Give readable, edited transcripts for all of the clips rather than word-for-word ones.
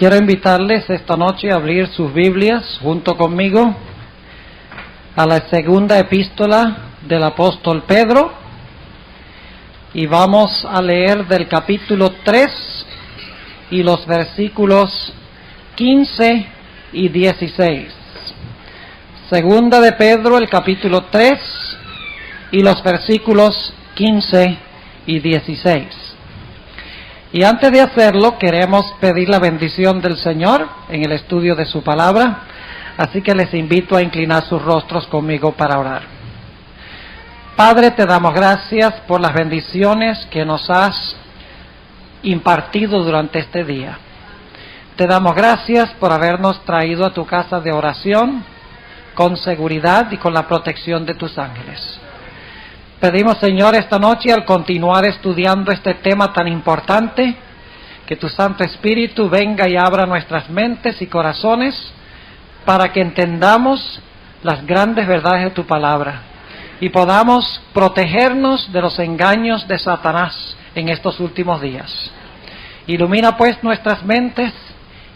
Quiero invitarles esta noche a abrir sus Biblias junto conmigo a la segunda epístola del apóstol Pedro y vamos a leer del capítulo 3 y los versículos 15 y 16. Segunda de Pedro, el capítulo 3 y los versículos 15 y 16. Y antes de hacerlo, queremos pedir la bendición del Señor en el estudio de su palabra, así que les invito a inclinar sus rostros conmigo para orar. Padre, te damos gracias por las bendiciones que nos has impartido durante este día. Te damos gracias por habernos traído a tu casa de oración con seguridad y con la protección de tus ángeles. Pedimos, Señor, esta noche, al continuar estudiando este tema tan importante, que tu Santo Espíritu venga y abra nuestras mentes y corazones para que entendamos las grandes verdades de tu palabra y podamos protegernos de los engaños de Satanás en estos últimos días. Ilumina pues nuestras mentes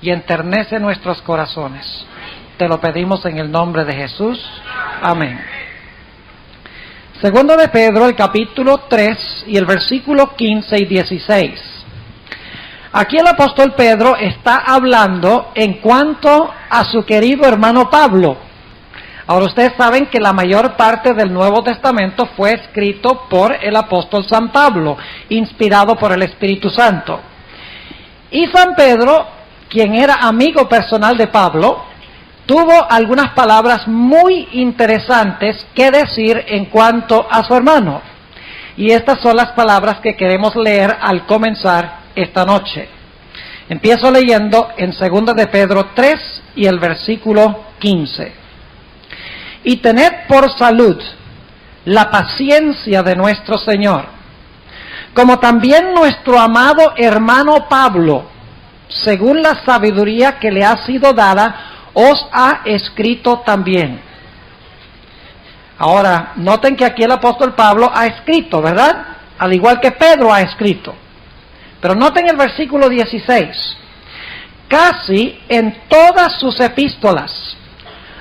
y enternece nuestros corazones. Te lo pedimos en el nombre de Jesús. Amén. Segundo de Pedro, el capítulo 3 y el versículo 15 y 16. Aquí el apóstol Pedro está hablando en cuanto a su querido hermano Pablo. Ahora ustedes saben que la mayor parte del Nuevo Testamento fue escrito por el apóstol San Pablo, inspirado por el Espíritu Santo. Y San Pedro, quien era amigo personal de Pablo, tuvo algunas palabras muy interesantes que decir en cuanto a su hermano. Y estas son las palabras que queremos leer al comenzar esta noche. Empiezo leyendo en 2 de Pedro 3 y el versículo 15. Y tened por salud la paciencia de nuestro Señor, como también nuestro amado hermano Pablo, según la sabiduría que le ha sido dada, os ha escrito también. Ahora, noten que aquí el apóstol Pablo ha escrito, ¿verdad? Al igual que Pedro ha escrito. Pero noten el versículo 16. Casi en todas sus epístolas,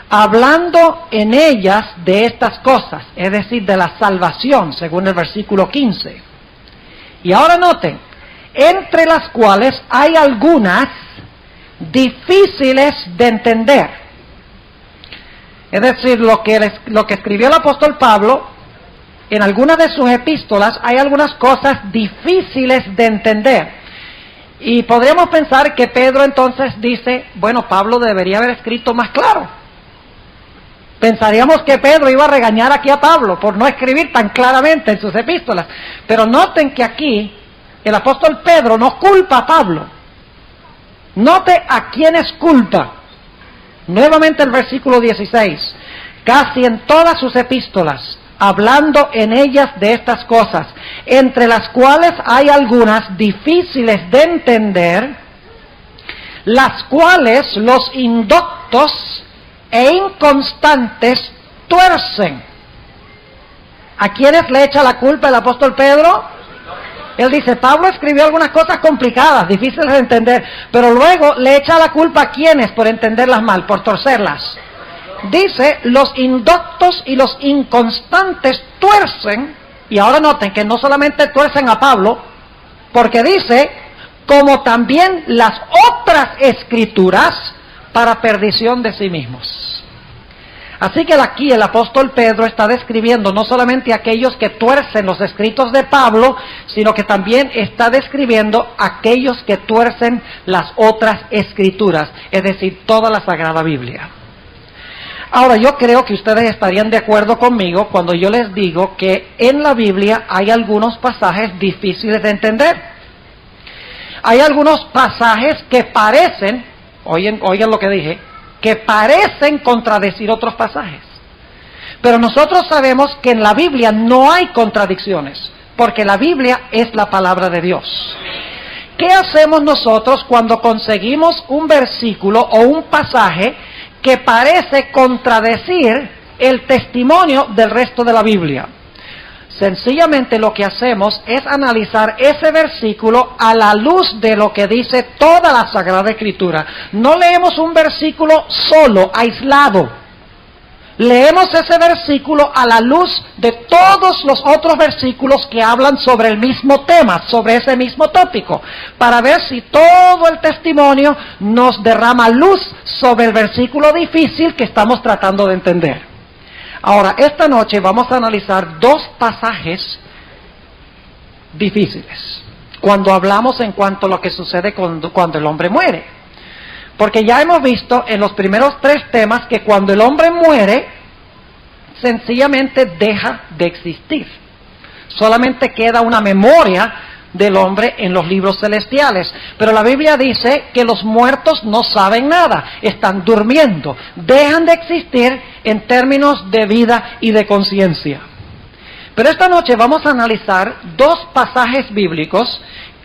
hablando en ellas de estas cosas, es decir, de la salvación, según el versículo 15. Y ahora noten, entre las cuales hay algunas difíciles de entender. Es decir, lo que escribió el apóstol Pablo, en algunas de sus epístolas hay algunas cosas difíciles de entender. Y podríamos pensar que Pedro entonces dice, bueno, Pablo debería haber escrito más claro. Pensaríamos que Pedro iba a regañar aquí a Pablo por no escribir tan claramente en sus epístolas. Pero noten que aquí el apóstol Pedro no culpa a Pablo. Note a quién es culpa. Nuevamente el versículo 16. Casi en todas sus epístolas, hablando en ellas de estas cosas, entre las cuales hay algunas difíciles de entender, las cuales los indoctos e inconstantes tuercen. ¿A quiénes le echa la culpa el apóstol Pedro? Él dice, Pablo escribió algunas cosas complicadas, difíciles de entender, pero luego le echa la culpa a quienes por entenderlas mal, por torcerlas. Dice, los indoctos y los inconstantes tuercen, y ahora noten que no solamente tuercen a Pablo, porque dice, como también las otras escrituras para perdición de sí mismos. Así que aquí el apóstol Pedro está describiendo no solamente a aquellos que tuercen los escritos de Pablo, sino que también está describiendo a aquellos que tuercen las otras escrituras, es decir, toda la Sagrada Biblia. Ahora, yo creo que ustedes estarían de acuerdo conmigo cuando yo les digo que en la Biblia hay algunos pasajes difíciles de entender. Hay algunos pasajes que parecen, oigan lo que dije, que parecen contradecir otros pasajes. Pero nosotros sabemos que en la Biblia no hay contradicciones, porque la Biblia es la palabra de Dios. ¿Qué hacemos nosotros cuando conseguimos un versículo o un pasaje que parece contradecir el testimonio del resto de la Biblia? Sencillamente lo que hacemos es analizar ese versículo a la luz de lo que dice toda la Sagrada Escritura. No leemos un versículo solo, aislado. Leemos ese versículo a la luz de todos los otros versículos que hablan sobre el mismo tema, sobre ese mismo tópico, para ver si todo el testimonio nos derrama luz sobre el versículo difícil que estamos tratando de entender. Ahora, esta noche vamos a analizar dos pasajes difíciles cuando hablamos en cuanto a lo que sucede cuando el hombre muere. Porque ya hemos visto en los primeros 3 temas que cuando el hombre muere, sencillamente deja de existir. Solamente queda una memoria del hombre en los libros celestiales. Pero la Biblia dice que los muertos no saben nada, están durmiendo, dejan de existir en términos de vida y de conciencia. Pero esta noche vamos a analizar 2 pasajes bíblicos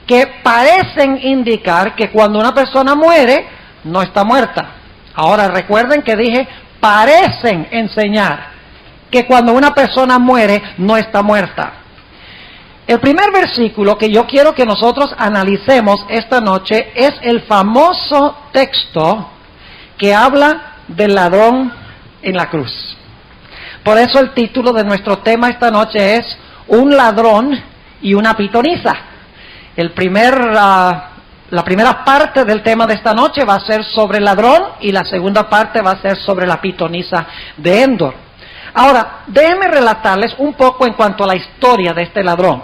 que parecen indicar que cuando una persona muere, no está muerta. Ahora recuerden que dije, parecen enseñar que cuando una persona muere, no está muerta. El primer versículo que yo quiero que nosotros analicemos esta noche es el famoso texto que habla del ladrón en la cruz. Por eso el título de nuestro tema esta noche es Un ladrón y una pitonisa. La primera parte del tema de esta noche va a ser sobre el ladrón y la segunda parte va a ser sobre la pitonisa de Endor. Ahora, déjenme relatarles un poco en cuanto a la historia de este ladrón.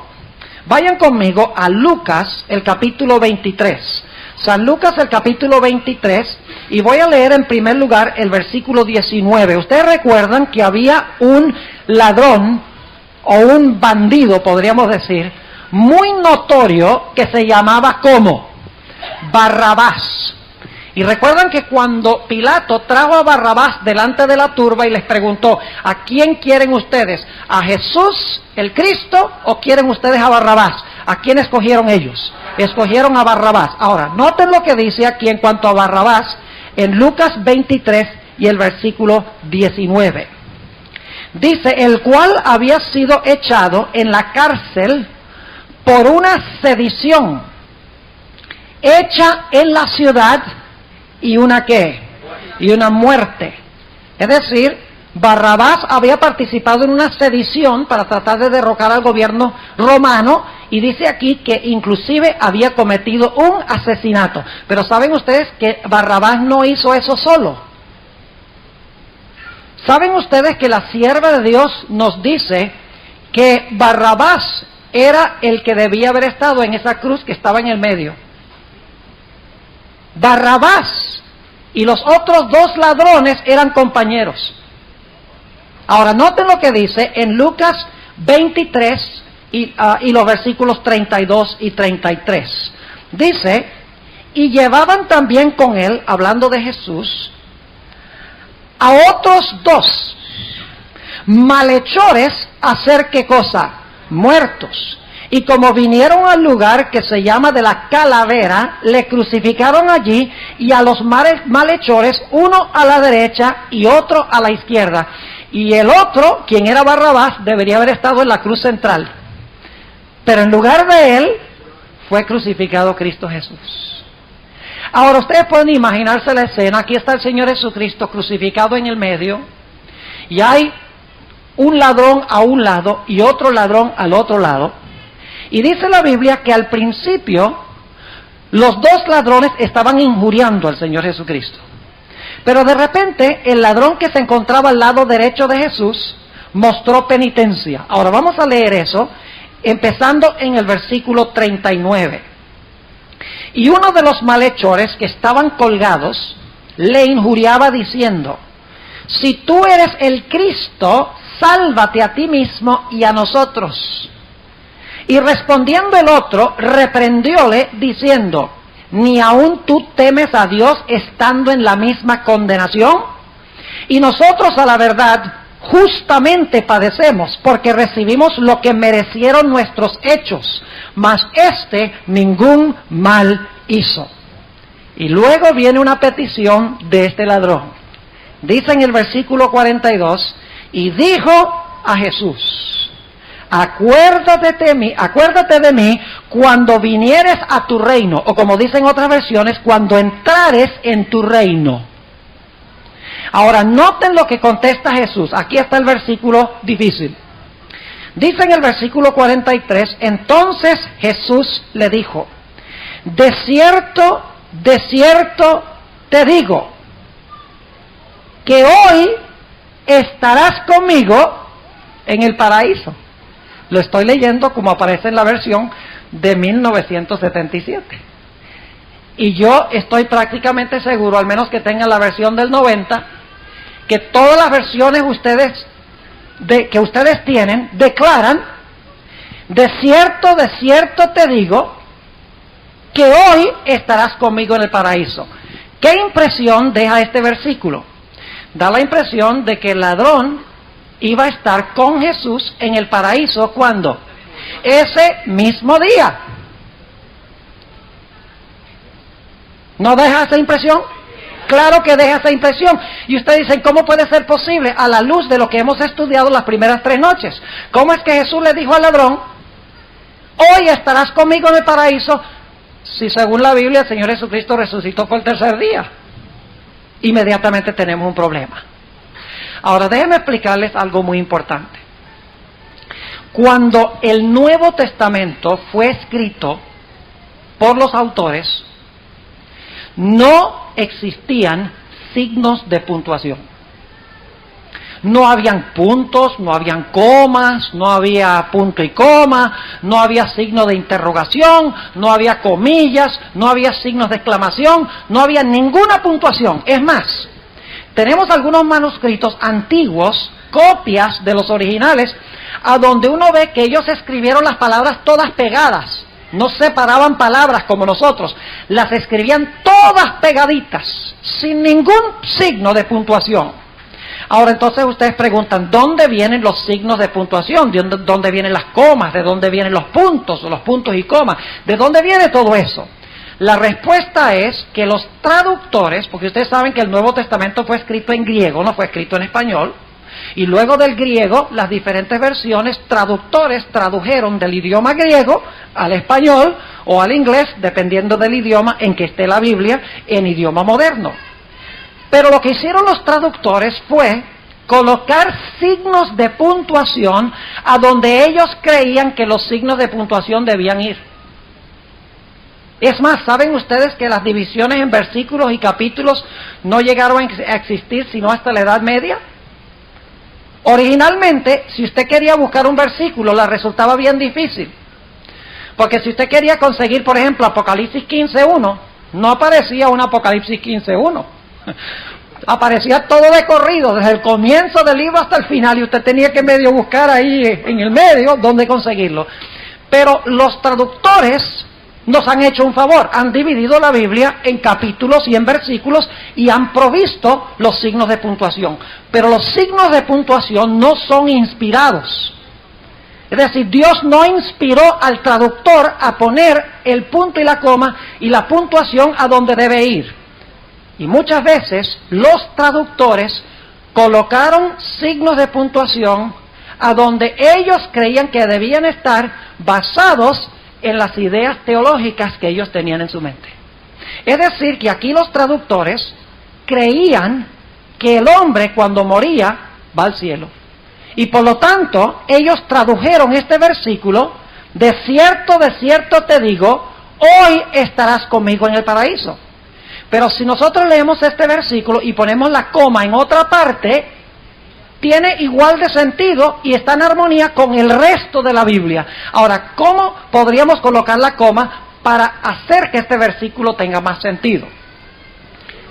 Vayan conmigo a Lucas, el capítulo 23. San Lucas, el capítulo 23, y voy a leer en primer lugar el versículo 19. Ustedes recuerdan que había un ladrón, o un bandido, podríamos decir, muy notorio, que se llamaba ¿cómo? Barrabás. Y recuerdan que cuando Pilato trajo a Barrabás delante de la turba y les preguntó, ¿a quién quieren ustedes? ¿A Jesús, el Cristo, o quieren ustedes a Barrabás? ¿A quién escogieron ellos? Escogieron a Barrabás. Ahora, noten lo que dice aquí en cuanto a Barrabás en Lucas 23 y el versículo 19. Dice, el cual había sido echado en la cárcel por una sedición hecha en la ciudad y una ¿qué? Y una muerte. Es decir, Barrabás había participado en una sedición para tratar de derrocar al gobierno romano, y dice aquí que inclusive había cometido un asesinato. Pero ¿saben ustedes que Barrabás no hizo eso solo? ¿Saben ustedes que la sierva de Dios nos dice que Barrabás era el que debía haber estado en esa cruz que estaba en el medio? Barrabás y los otros 2 ladrones eran compañeros. Ahora noten lo que dice en Lucas 23 y los versículos 32 y 33. Dice, y llevaban también con él, hablando de Jesús, a otros 2 malhechores a hacer ¿qué cosa? Muertos. Y como vinieron al lugar que se llama de la Calavera, le crucificaron allí, y a los malhechores, uno a la derecha y otro a la izquierda. Y el otro, quien era Barrabás, debería haber estado en la cruz central. Pero en lugar de él, fue crucificado Cristo Jesús. Ahora ustedes pueden imaginarse la escena. Aquí está el Señor Jesucristo crucificado en el medio, y hay un ladrón a un lado y otro ladrón al otro lado. Y dice la Biblia que al principio los 2 ladrones estaban injuriando al Señor Jesucristo. Pero de repente el ladrón que se encontraba al lado derecho de Jesús mostró penitencia. Ahora vamos a leer eso, empezando en el versículo 39. Y uno de los malhechores que estaban colgados le injuriaba diciendo, si tú eres el Cristo, sálvate a ti mismo y a nosotros. Y respondiendo el otro, reprendióle diciendo, ¿ni aún tú temes a Dios estando en la misma condenación? Y nosotros a la verdad justamente padecemos, porque recibimos lo que merecieron nuestros hechos, mas éste ningún mal hizo. Y luego viene una petición de este ladrón. Dice en el versículo 42, y dijo a Jesús, acuérdate de mí cuando vinieres a tu reino, o como dicen otras versiones, cuando entrares en tu reino. Ahora, noten lo que contesta Jesús. Aquí está el versículo difícil. Dice en el versículo 43, entonces Jesús le dijo, de cierto te digo, que hoy estarás conmigo en el paraíso. Lo estoy leyendo como aparece en la versión de 1977. Y yo estoy prácticamente seguro, al menos que tengan la versión del 90, que todas las versiones que ustedes tienen declaran, de cierto te digo, que hoy estarás conmigo en el paraíso. ¿Qué impresión deja este versículo? Da la impresión de que el ladrón iba a estar con Jesús en el paraíso, ¿cuándo? Ese mismo día. ¿No deja esa impresión? Claro que deja esa impresión. Y ustedes dicen, ¿cómo puede ser posible? A la luz de lo que hemos estudiado las primeras 3 noches. ¿Cómo es que Jesús le dijo al ladrón, hoy estarás conmigo en el paraíso, si según la Biblia el Señor Jesucristo resucitó por el 3er día? Inmediatamente tenemos un problema. Ahora déjenme explicarles algo muy importante. Cuando el Nuevo Testamento fue escrito por los autores, no existían signos de puntuación. No habían puntos, no habían comas, no había punto y coma, no había signo de interrogación, no había comillas, no había signos de exclamación, no había ninguna puntuación. Es más, tenemos algunos manuscritos antiguos, copias de los originales, a donde uno ve que ellos escribieron las palabras todas pegadas. No separaban palabras como nosotros, las escribían todas pegaditas, sin ningún signo de puntuación. Ahora entonces ustedes preguntan, ¿dónde vienen los signos de puntuación? ¿De dónde vienen las comas? ¿De dónde vienen los puntos o los puntos y comas? ¿De dónde viene todo eso? La respuesta es que los traductores, porque ustedes saben que el Nuevo Testamento fue escrito en griego, no fue escrito en español, y luego del griego, las diferentes versiones, traductores tradujeron del idioma griego al español o al inglés, dependiendo del idioma en que esté la Biblia, en idioma moderno. Pero lo que hicieron los traductores fue colocar signos de puntuación a donde ellos creían que los signos de puntuación debían ir. Es más, ¿saben ustedes que las divisiones en versículos y capítulos no llegaron a existir sino hasta la Edad Media? Originalmente, si usted quería buscar un versículo, le resultaba bien difícil. Porque si usted quería conseguir, por ejemplo, Apocalipsis 15.1, no aparecía un Apocalipsis 15.1. Aparecía todo de corrido, desde el comienzo del libro hasta el final, y usted tenía que medio buscar ahí en el medio dónde conseguirlo. Pero los traductores nos han hecho un favor, han dividido la Biblia en capítulos y en versículos y han provisto los signos de puntuación. Pero los signos de puntuación no son inspirados. Es decir, Dios no inspiró al traductor a poner el punto y la coma y la puntuación a donde debe ir. Y muchas veces los traductores colocaron signos de puntuación a donde ellos creían que debían estar basados en las ideas teológicas que ellos tenían en su mente. Es decir, que aquí los traductores creían que el hombre cuando moría va al cielo. Y por lo tanto, ellos tradujeron este versículo, de cierto te digo, hoy estarás conmigo en el paraíso. Pero si nosotros leemos este versículo y ponemos la coma en otra parte, tiene igual de sentido y está en armonía con el resto de la Biblia. Ahora, ¿cómo podríamos colocar la coma para hacer que este versículo tenga más sentido?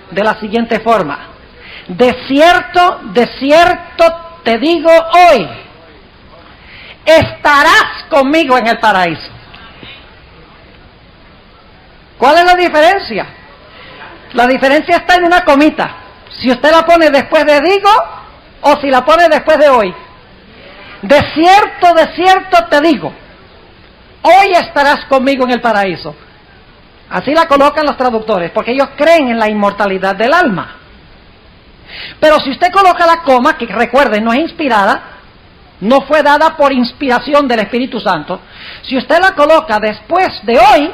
De la siguiente forma: de cierto te digo hoy, estarás conmigo en el paraíso. ¿Cuál es la diferencia? La diferencia está en una comita. Si usted la pone después de digo, o si la pone después de hoy. De cierto te digo, hoy estarás conmigo en el paraíso. Así la colocan los traductores, porque ellos creen en la inmortalidad del alma. Pero si usted coloca la coma, que recuerden, no es inspirada, no fue dada por inspiración del Espíritu Santo, si usted la coloca después de hoy,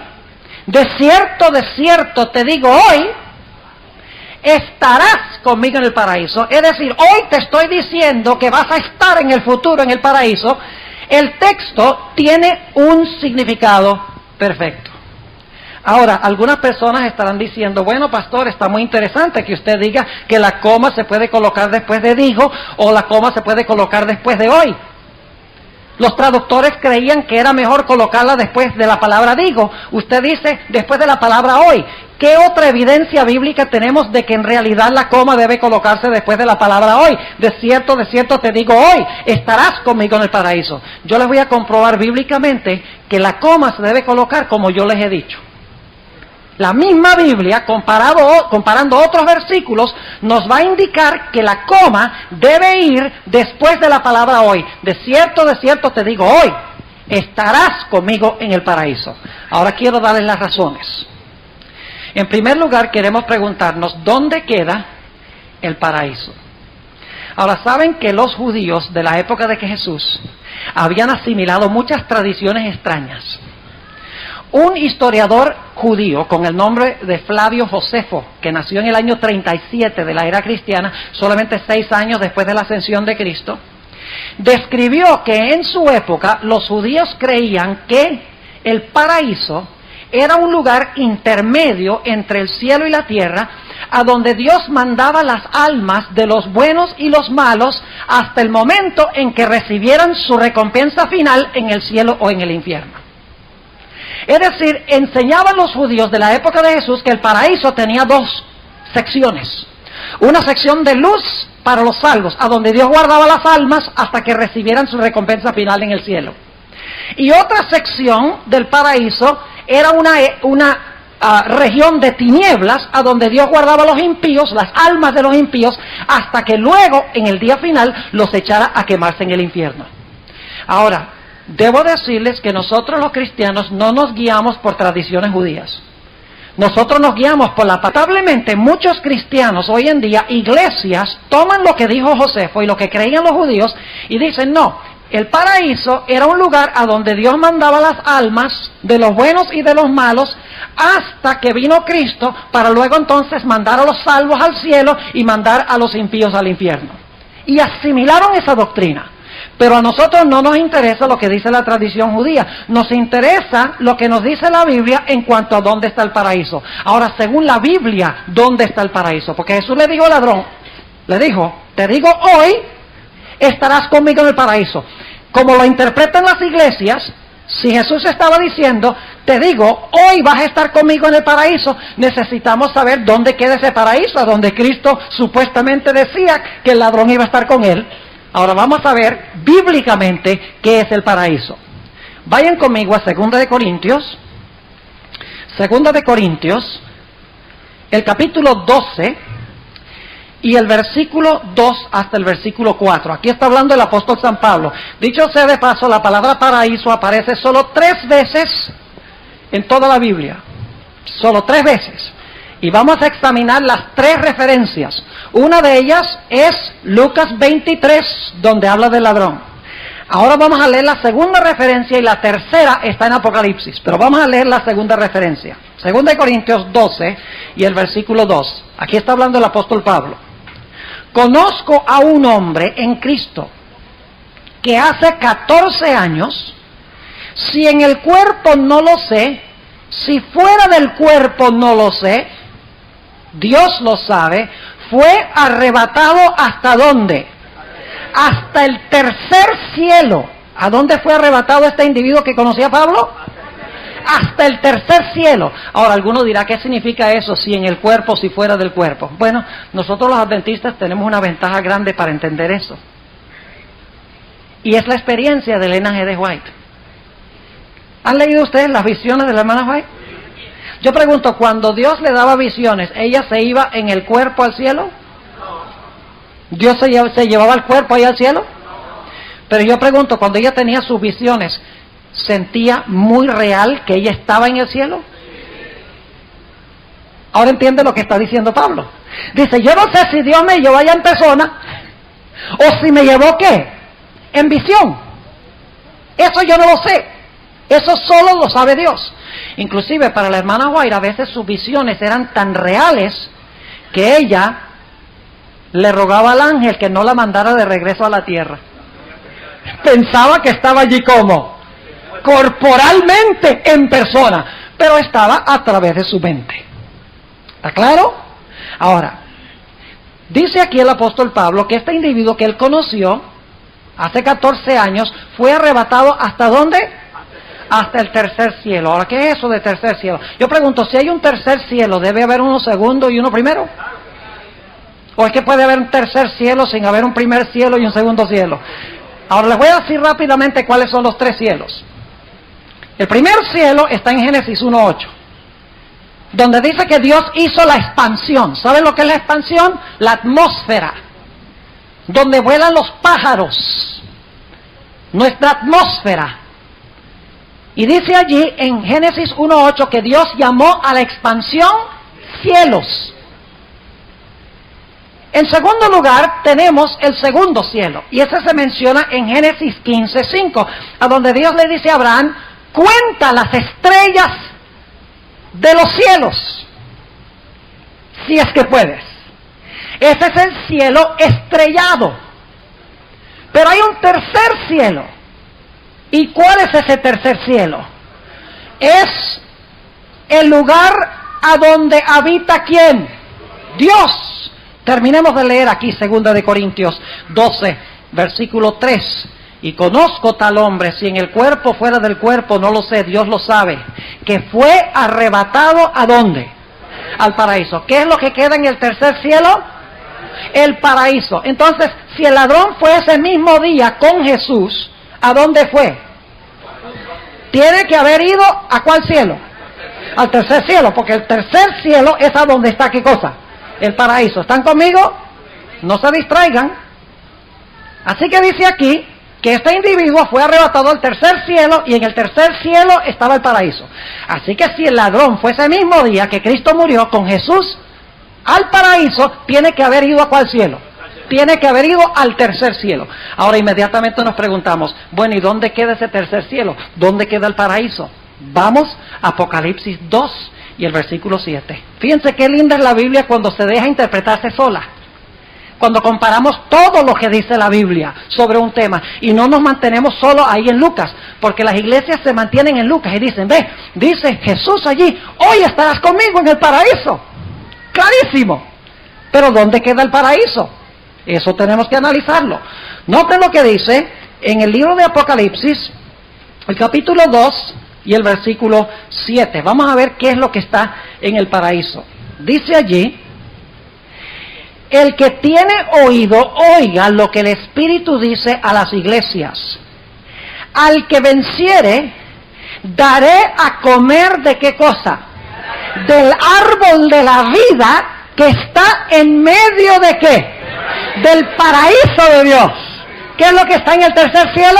de cierto te digo hoy, estarás conmigo en el paraíso. Es decir, hoy te estoy diciendo que vas a estar en el futuro en el paraíso. El texto tiene un significado perfecto. Ahora, algunas personas estarán diciendo, bueno, pastor, está muy interesante que usted diga que la coma se puede colocar después de digo, o la coma se puede colocar después de hoy. Los traductores creían que era mejor colocarla después de la palabra digo. Usted dice después de la palabra hoy. ¿Qué otra evidencia bíblica tenemos de que en realidad la coma debe colocarse después de la palabra hoy? De cierto te digo hoy, estarás conmigo en el paraíso. Yo les voy a comprobar bíblicamente que la coma se debe colocar como yo les he dicho. La misma Biblia, comparando otros versículos, nos va a indicar que la coma debe ir después de la palabra hoy. De cierto te digo hoy, estarás conmigo en el paraíso. Ahora quiero darles las razones. En primer lugar, queremos preguntarnos, ¿dónde queda el paraíso? Ahora, saben que los judíos de la época de que Jesús habían asimilado muchas tradiciones extrañas. Un historiador judío con el nombre de Flavio Josefo, que nació en el año 37 de la era cristiana, solamente 6 años después de la ascensión de Cristo, describió que en su época los judíos creían que el paraíso era un lugar intermedio entre el cielo y la tierra, a donde Dios mandaba las almas de los buenos y los malos hasta el momento en que recibieran su recompensa final en el cielo o en el infierno. Es decir, enseñaban los judíos de la época de Jesús que el paraíso tenía 2 secciones. Una sección de luz para los salvos, a donde Dios guardaba las almas hasta que recibieran su recompensa final en el cielo. Y otra sección del paraíso era una región de tinieblas, a donde Dios guardaba a los impíos, las almas de los impíos, hasta que luego, en el día final, los echara a quemarse en el infierno. Ahora, debo decirles que nosotros los cristianos no nos guiamos por tradiciones judías. Nosotros nos guiamos por lamentablemente muchos cristianos hoy en día, iglesias, toman lo que dijo Josefo y lo que creían los judíos y dicen, no, el paraíso era un lugar a donde Dios mandaba las almas de los buenos y de los malos hasta que vino Cristo para luego entonces mandar a los salvos al cielo y mandar a los impíos al infierno. Y asimilaron esa doctrina. Pero a nosotros no nos interesa lo que dice la tradición judía, nos interesa lo que nos dice la Biblia en cuanto a dónde está el paraíso. Ahora, según la Biblia, ¿dónde está el paraíso? Porque Jesús le dijo al ladrón, le dijo, te digo hoy, estarás conmigo en el paraíso. Como lo interpretan las iglesias, si Jesús estaba diciendo, te digo, hoy vas a estar conmigo en el paraíso, necesitamos saber dónde queda ese paraíso, donde Cristo supuestamente decía que el ladrón iba a estar con él. Ahora vamos a ver bíblicamente qué es el paraíso. Vayan conmigo a 2 de Corintios, el capítulo 12 y el versículo 2 hasta el versículo 4. Aquí está hablando el apóstol San Pablo. Dicho sea de paso, la palabra paraíso aparece solo 3 veces en toda la Biblia. Solo 3 veces. Y vamos a examinar las 3 referencias. Una de ellas es Lucas 23, donde habla del ladrón. Ahora vamos a leer la segunda referencia y la tercera está en Apocalipsis. Pero vamos a leer la segunda referencia. 2 de Corintios 12 y el versículo 2. Aquí está hablando el apóstol Pablo. Conozco a un hombre en Cristo que hace 14 años, si en el cuerpo no lo sé, si fuera del cuerpo no lo sé, Dios lo sabe, fue arrebatado ¿hasta dónde? Hasta el tercer cielo. ¿A dónde fue arrebatado este individuo que conocía a Pablo? Hasta el tercer cielo. Ahora, alguno dirá, ¿qué significa eso? Si en el cuerpo, si fuera del cuerpo. Bueno, nosotros los adventistas tenemos una ventaja grande para entender eso. Y es la experiencia de Elena G. de White. ¿Han leído ustedes las visiones de la hermana White? Yo pregunto, cuando Dios le daba visiones, ¿ella se iba en el cuerpo al cielo? ¿Dios se llevaba el cuerpo ahí al cielo? Pero yo pregunto, cuando ella tenía sus visiones, ¿sentía muy real que ella estaba en el cielo? Ahora entiende lo que está diciendo Pablo. Dice, yo no sé si Dios me llevó allá en persona, o si me llevó ¿qué? en visión. Eso yo no lo sé. Eso solo lo sabe Dios. Inclusive para la hermana Guaira a veces sus visiones eran tan reales que ella le rogaba al ángel que no la mandara de regreso a la tierra. Pensaba que estaba allí como corporalmente en persona, pero estaba a través de su mente. ¿Está claro? Ahora, dice aquí el apóstol Pablo que este individuo que él conoció hace 14 años fue arrebatado ¿hasta dónde? Hasta el tercer cielo. Ahora, ¿qué es eso de tercer cielo? Yo pregunto, si hay un tercer cielo, ¿debe haber uno segundo y uno primero? ¿O es que puede haber un tercer cielo sin haber un primer cielo y un segundo cielo? Ahora les voy a decir rápidamente cuáles son los tres cielos. El primer cielo está en Génesis 1:8, donde dice que Dios hizo la expansión. ¿Saben lo que es la expansión? La atmósfera, donde vuelan los pájaros, nuestra atmósfera. Y dice allí en Génesis 1:8 que Dios llamó a la expansión cielos. En segundo lugar tenemos el segundo cielo, y ese se menciona en Génesis 15:5, a donde Dios le dice a Abraham: cuenta las estrellas de los cielos, si es que puedes. Ese es el cielo estrellado. Pero hay un tercer cielo. ¿Y cuál es ese tercer cielo? Es el lugar a donde habita ¿quién? Dios. Terminemos de leer aquí 2 de Corintios 12, versículo 3. Y conozco tal hombre, si en el cuerpo, fuera del cuerpo, no lo sé, Dios lo sabe, que fue arrebatado ¿a dónde? Al paraíso. ¿Qué es lo que queda en el tercer cielo? El paraíso. Entonces, si el ladrón fue ese mismo día con Jesús, ¿a dónde fue? Tiene que haber ido ¿a cuál cielo? Al tercer cielo, porque el tercer cielo es a donde está ¿qué cosa? El paraíso. ¿Están conmigo? No se distraigan. Así que dice aquí que este individuo fue arrebatado al tercer cielo, y en el tercer cielo estaba el paraíso. Así que si el ladrón fue ese mismo día que Cristo murió con Jesús al paraíso, tiene que haber ido ¿a cuál cielo? Tiene que haber ido al tercer cielo. Ahora inmediatamente nos preguntamos, bueno, ¿y dónde queda ese tercer cielo? ¿Dónde queda el paraíso? Vamos a Apocalipsis 2 y el versículo 7. Fíjense qué linda es la Biblia cuando se deja interpretarse sola. Cuando comparamos todo lo que dice la Biblia sobre un tema y no nos mantenemos solo ahí en Lucas, porque las iglesias se mantienen en Lucas y dicen, ve, dice Jesús allí, hoy estarás conmigo en el paraíso. Clarísimo. Pero ¿dónde queda el paraíso? Eso tenemos que analizarlo. Noten lo que dice en el libro de Apocalipsis, el capítulo 2 y el versículo 7. Vamos a ver qué es lo que está en el paraíso. Dice allí: el que tiene oído, oiga lo que el Espíritu dice a las iglesias. Al que venciere, daré a comer ¿de qué cosa? Del árbol de la vida que está en medio ¿de qué? Del paraíso de Dios. ¿Qué es lo que está en el tercer cielo?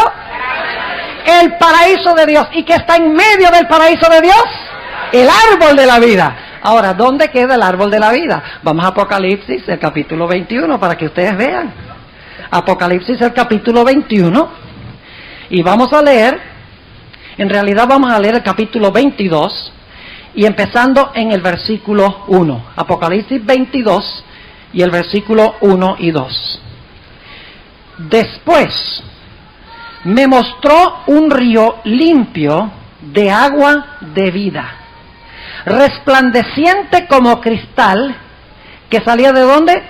El paraíso de Dios. ¿Y qué está en medio del paraíso de Dios? El árbol de la vida. Ahora, ¿dónde queda el árbol de la vida? Vamos a Apocalipsis, el capítulo 21, para que ustedes vean. Apocalipsis, el capítulo 21. Y vamos a leer, en realidad vamos a leer el capítulo 22, y empezando en el versículo 1. Apocalipsis 22, y el versículo 1 y 2. Después me mostró un río limpio de agua de vida, resplandeciente como cristal, que salía ¿de dónde?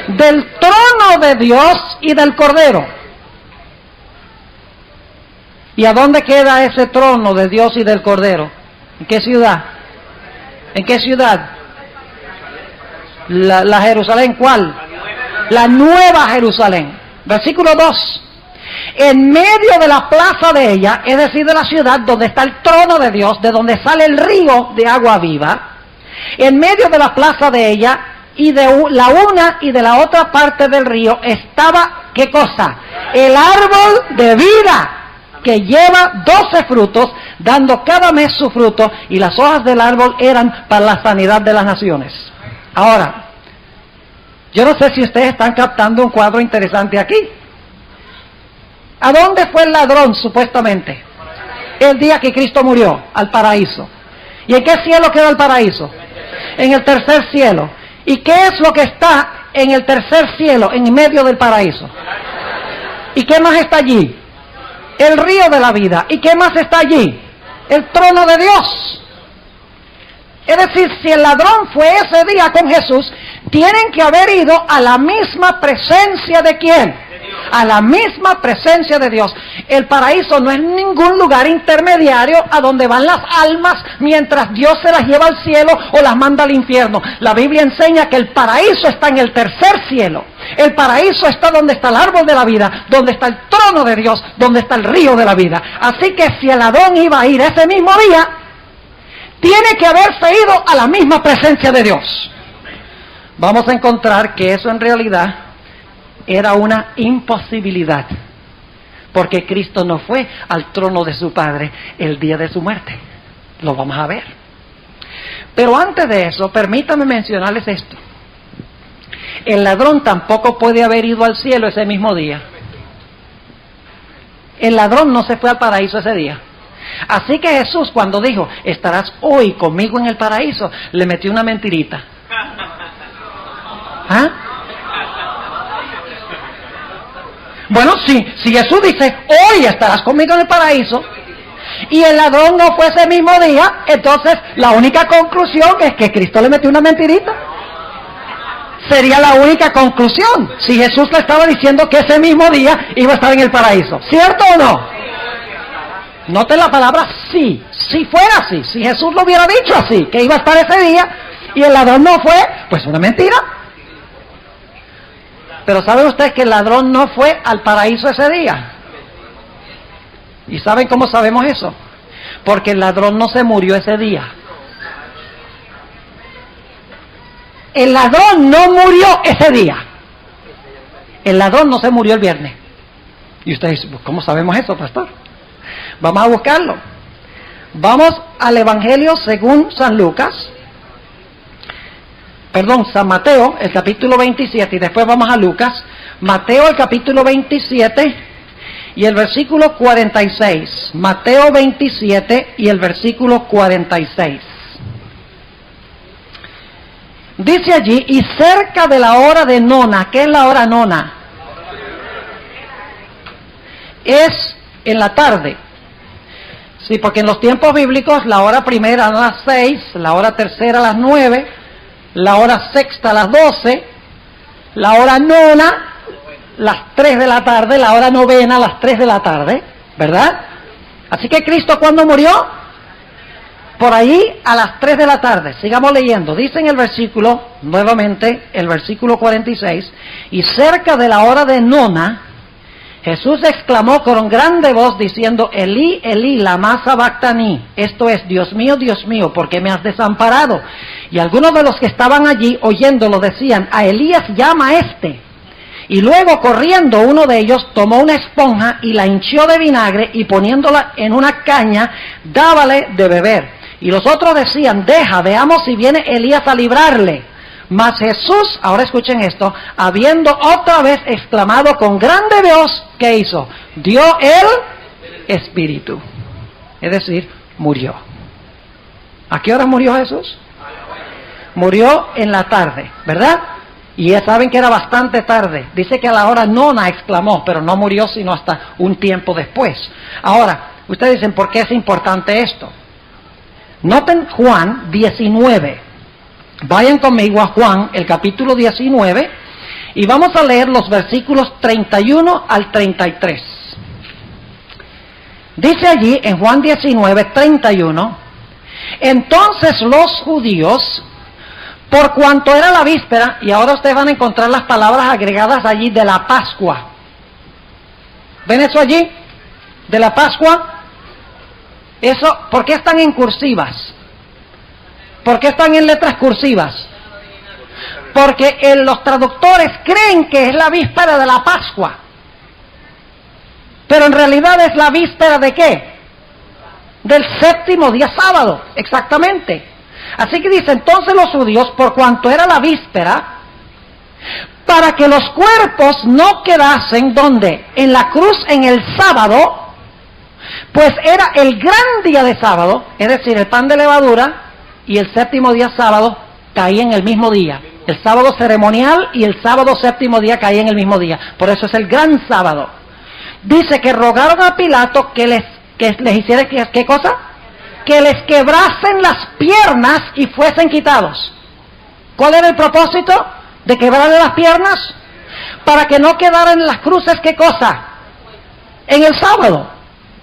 Del trono de Dios y del Cordero. ¿Y a dónde queda ese trono de Dios y del Cordero? ¿En qué ciudad? ¿En qué ciudad? La Jerusalén, ¿cuál? La Nueva Jerusalén. Versículo 2. En medio de la plaza de ella, es decir, de la ciudad donde está el trono de Dios, de donde sale el río de agua viva, en medio de la plaza de ella, y de la una y de la otra parte del río, estaba, ¿qué cosa? El árbol de vida, que lleva 12 frutos, dando cada mes su fruto, y las hojas del árbol eran para la sanidad de las naciones. Ahora, yo no sé si ustedes están captando un cuadro interesante aquí. ¿A dónde fue el ladrón supuestamente? El día que Cristo murió, al paraíso. ¿Y en qué cielo queda el paraíso? En el tercer cielo. ¿Y qué es lo que está en el tercer cielo, en medio del paraíso? ¿Y qué más está allí? El río de la vida. ¿Y qué más está allí? El trono de Dios. Es decir, si el ladrón fue ese día con Jesús, tienen que haber ido a la misma presencia de ¿quién? A la misma presencia de Dios. El paraíso no es ningún lugar intermediario a donde van las almas mientras Dios se las lleva al cielo o las manda al infierno. La Biblia enseña que el paraíso está en el tercer cielo. El paraíso está donde está el árbol de la vida, donde está el trono de Dios, donde está el río de la vida. Así que si el ladrón iba a ir ese mismo día, tiene que haberse ido a la misma presencia de Dios. Vamos a encontrar que eso en realidad era una imposibilidad, porque Cristo no fue al trono de su Padre el día de su muerte. Lo vamos a ver. Pero antes de eso, permítanme mencionarles esto. El ladrón tampoco puede haber ido al cielo ese mismo día. El ladrón no se fue al paraíso ese día. Así que Jesús, cuando dijo, estarás hoy conmigo en el paraíso, le metió una mentirita. ¿Ah? Bueno, si Jesús dice, hoy estarás conmigo en el paraíso, y el ladrón no fue ese mismo día, entonces la única conclusión es que Cristo le metió una mentirita. Sería la única conclusión, si Jesús le estaba diciendo que ese mismo día iba a estar en el paraíso. ¿Cierto o no? Note la palabra sí. Si fuera así, si Jesús lo hubiera dicho así, que iba a estar ese día, y el ladrón no fue, pues una mentira. Pero ¿saben ustedes que el ladrón no fue al paraíso ese día? ¿Y saben cómo sabemos eso? Porque el ladrón no se murió ese día. El ladrón no murió ese día. El ladrón no se murió el viernes. Y ustedes dicen, ¿cómo sabemos eso, pastor? Vamos a buscarlo. Vamos al Evangelio según San Mateo, el capítulo 27, y después vamos a Lucas. Mateo, el capítulo 27 y el versículo 46. Mateo 27 y el versículo 46. Dice allí, y cerca de la hora de nona. ¿Qué es la hora nona? Es en la tarde. Sí, porque en los tiempos bíblicos la hora primera a las 6, la hora tercera a las 9, la hora sexta a las 12, la hora nona, las 3 de la tarde, la hora novena a las 3 de la tarde, ¿verdad? Así que Cristo, ¿cuándo murió? Por ahí a las 3 de la tarde. Sigamos leyendo. Dice en el versículo, nuevamente, el versículo 46, y cerca de la hora de nona, Jesús exclamó con grande voz diciendo, Elí, Elí, lama sabactani. Esto es, Dios mío, ¿por qué me has desamparado? Y algunos de los que estaban allí oyéndolo decían, a Elías llama a este. Y luego corriendo uno de ellos tomó una esponja y la hinchió de vinagre y poniéndola en una caña, dábale de beber. Y los otros decían, veamos si viene Elías a librarle. Mas Jesús, ahora escuchen esto, habiendo otra vez exclamado con grande voz, ¿qué hizo? Dio el Espíritu. Es decir, murió. ¿A qué hora murió Jesús? Murió en la tarde, ¿verdad? Y ya saben que era bastante tarde. Dice que a la hora nona exclamó, pero no murió sino hasta un tiempo después. Ahora, ustedes dicen, ¿por qué es importante esto? Noten Juan 19. Vayan conmigo a Juan, el capítulo 19, y vamos a leer los versículos 31 al 33. Dice allí, en Juan 19, 31, entonces los judíos, por cuanto era la víspera, y ahora ustedes van a encontrar las palabras agregadas allí de la Pascua. ¿Ven eso allí? De la Pascua. Eso, ¿por qué están en cursivas? ¿Por qué están en letras cursivas? Porque los traductores creen que es la víspera de la Pascua. Pero en realidad es la víspera ¿de qué? Del séptimo día sábado, exactamente. Así que dice, entonces los judíos, por cuanto era la víspera, para que los cuerpos no quedasen, ¿dónde? En la cruz en el sábado, pues era el gran día de sábado, es decir, el pan de levadura, y el séptimo día sábado caía en el mismo día. El sábado ceremonial y el sábado séptimo día caía en el mismo día. Por eso es el gran sábado. Dice que rogaron a Pilato que les hiciera, ¿qué cosa? Que les quebrasen las piernas y fuesen quitados. ¿Cuál era el propósito de quebrarle las piernas? Para que no quedaran en las cruces, ¿qué cosa? En el sábado.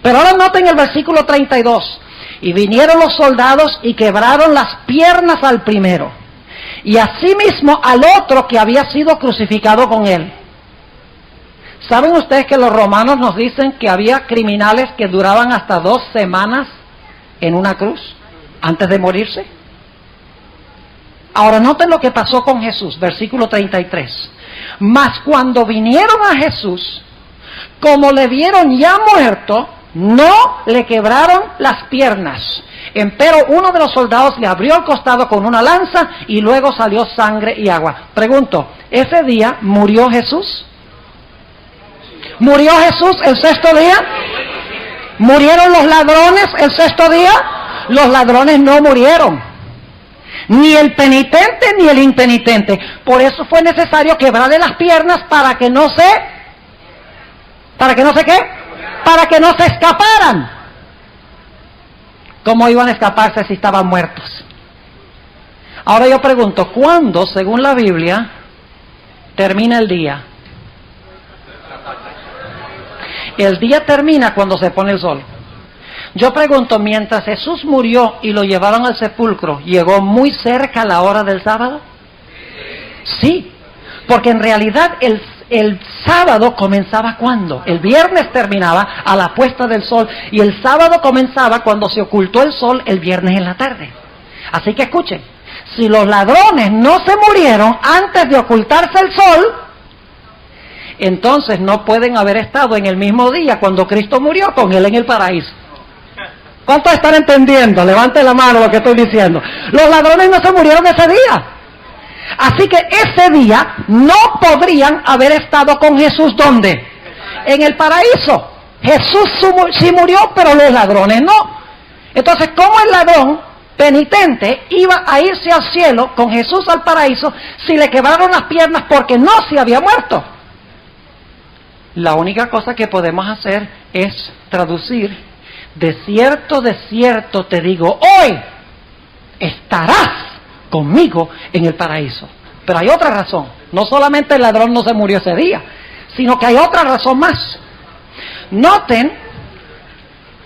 Pero ahora noten el versículo 32. Y vinieron los soldados y quebraron las piernas al primero, y asimismo al otro que había sido crucificado con él. ¿Saben ustedes que los romanos nos dicen que había criminales que duraban hasta 2 semanas en una cruz antes de morirse? Ahora noten lo que pasó con Jesús, versículo 33. Mas cuando vinieron a Jesús, como le vieron ya muerto, no le quebraron las piernas. Empero uno de los soldados le abrió el costado con una lanza y luego salió sangre y agua. Pregunto, ¿ese día murió Jesús? ¿Murió Jesús el 6º día? ¿Murieron los ladrones el 6º día? Los ladrones no murieron. Ni el penitente ni el impenitente. Por eso fue necesario quebrarle las piernas para que no se ¿qué? Para que no se escaparan. ¿Cómo iban a escaparse si estaban muertos? Ahora yo pregunto, ¿cuándo, según la Biblia, termina el día? El día termina cuando se pone el sol. Yo pregunto, mientras Jesús murió y lo llevaron al sepulcro, ¿llegó muy cerca la hora del sábado? Sí, porque en realidad el sábado comenzaba ¿cuándo? El viernes terminaba a la puesta del sol y el sábado comenzaba cuando se ocultó el sol el viernes en la tarde. Así que escuchen, si los ladrones no se murieron antes de ocultarse el sol, entonces no pueden haber estado en el mismo día cuando Cristo murió con él en el paraíso. ¿Cuántos están entendiendo? Levanten la mano lo que estoy diciendo. Los ladrones no se murieron ese día. Así que ese día no podrían haber estado con Jesús, ¿dónde? En el paraíso. Jesús sí murió, pero los ladrones no. Entonces, ¿cómo el ladrón penitente iba a irse al cielo con Jesús al paraíso si le quebraron las piernas porque no se había muerto? La única cosa que podemos hacer es traducir: de cierto te digo, hoy estarás conmigo en el paraíso. Pero hay otra razón. No solamente el ladrón no se murió ese día, sino que hay otra razón más. Noten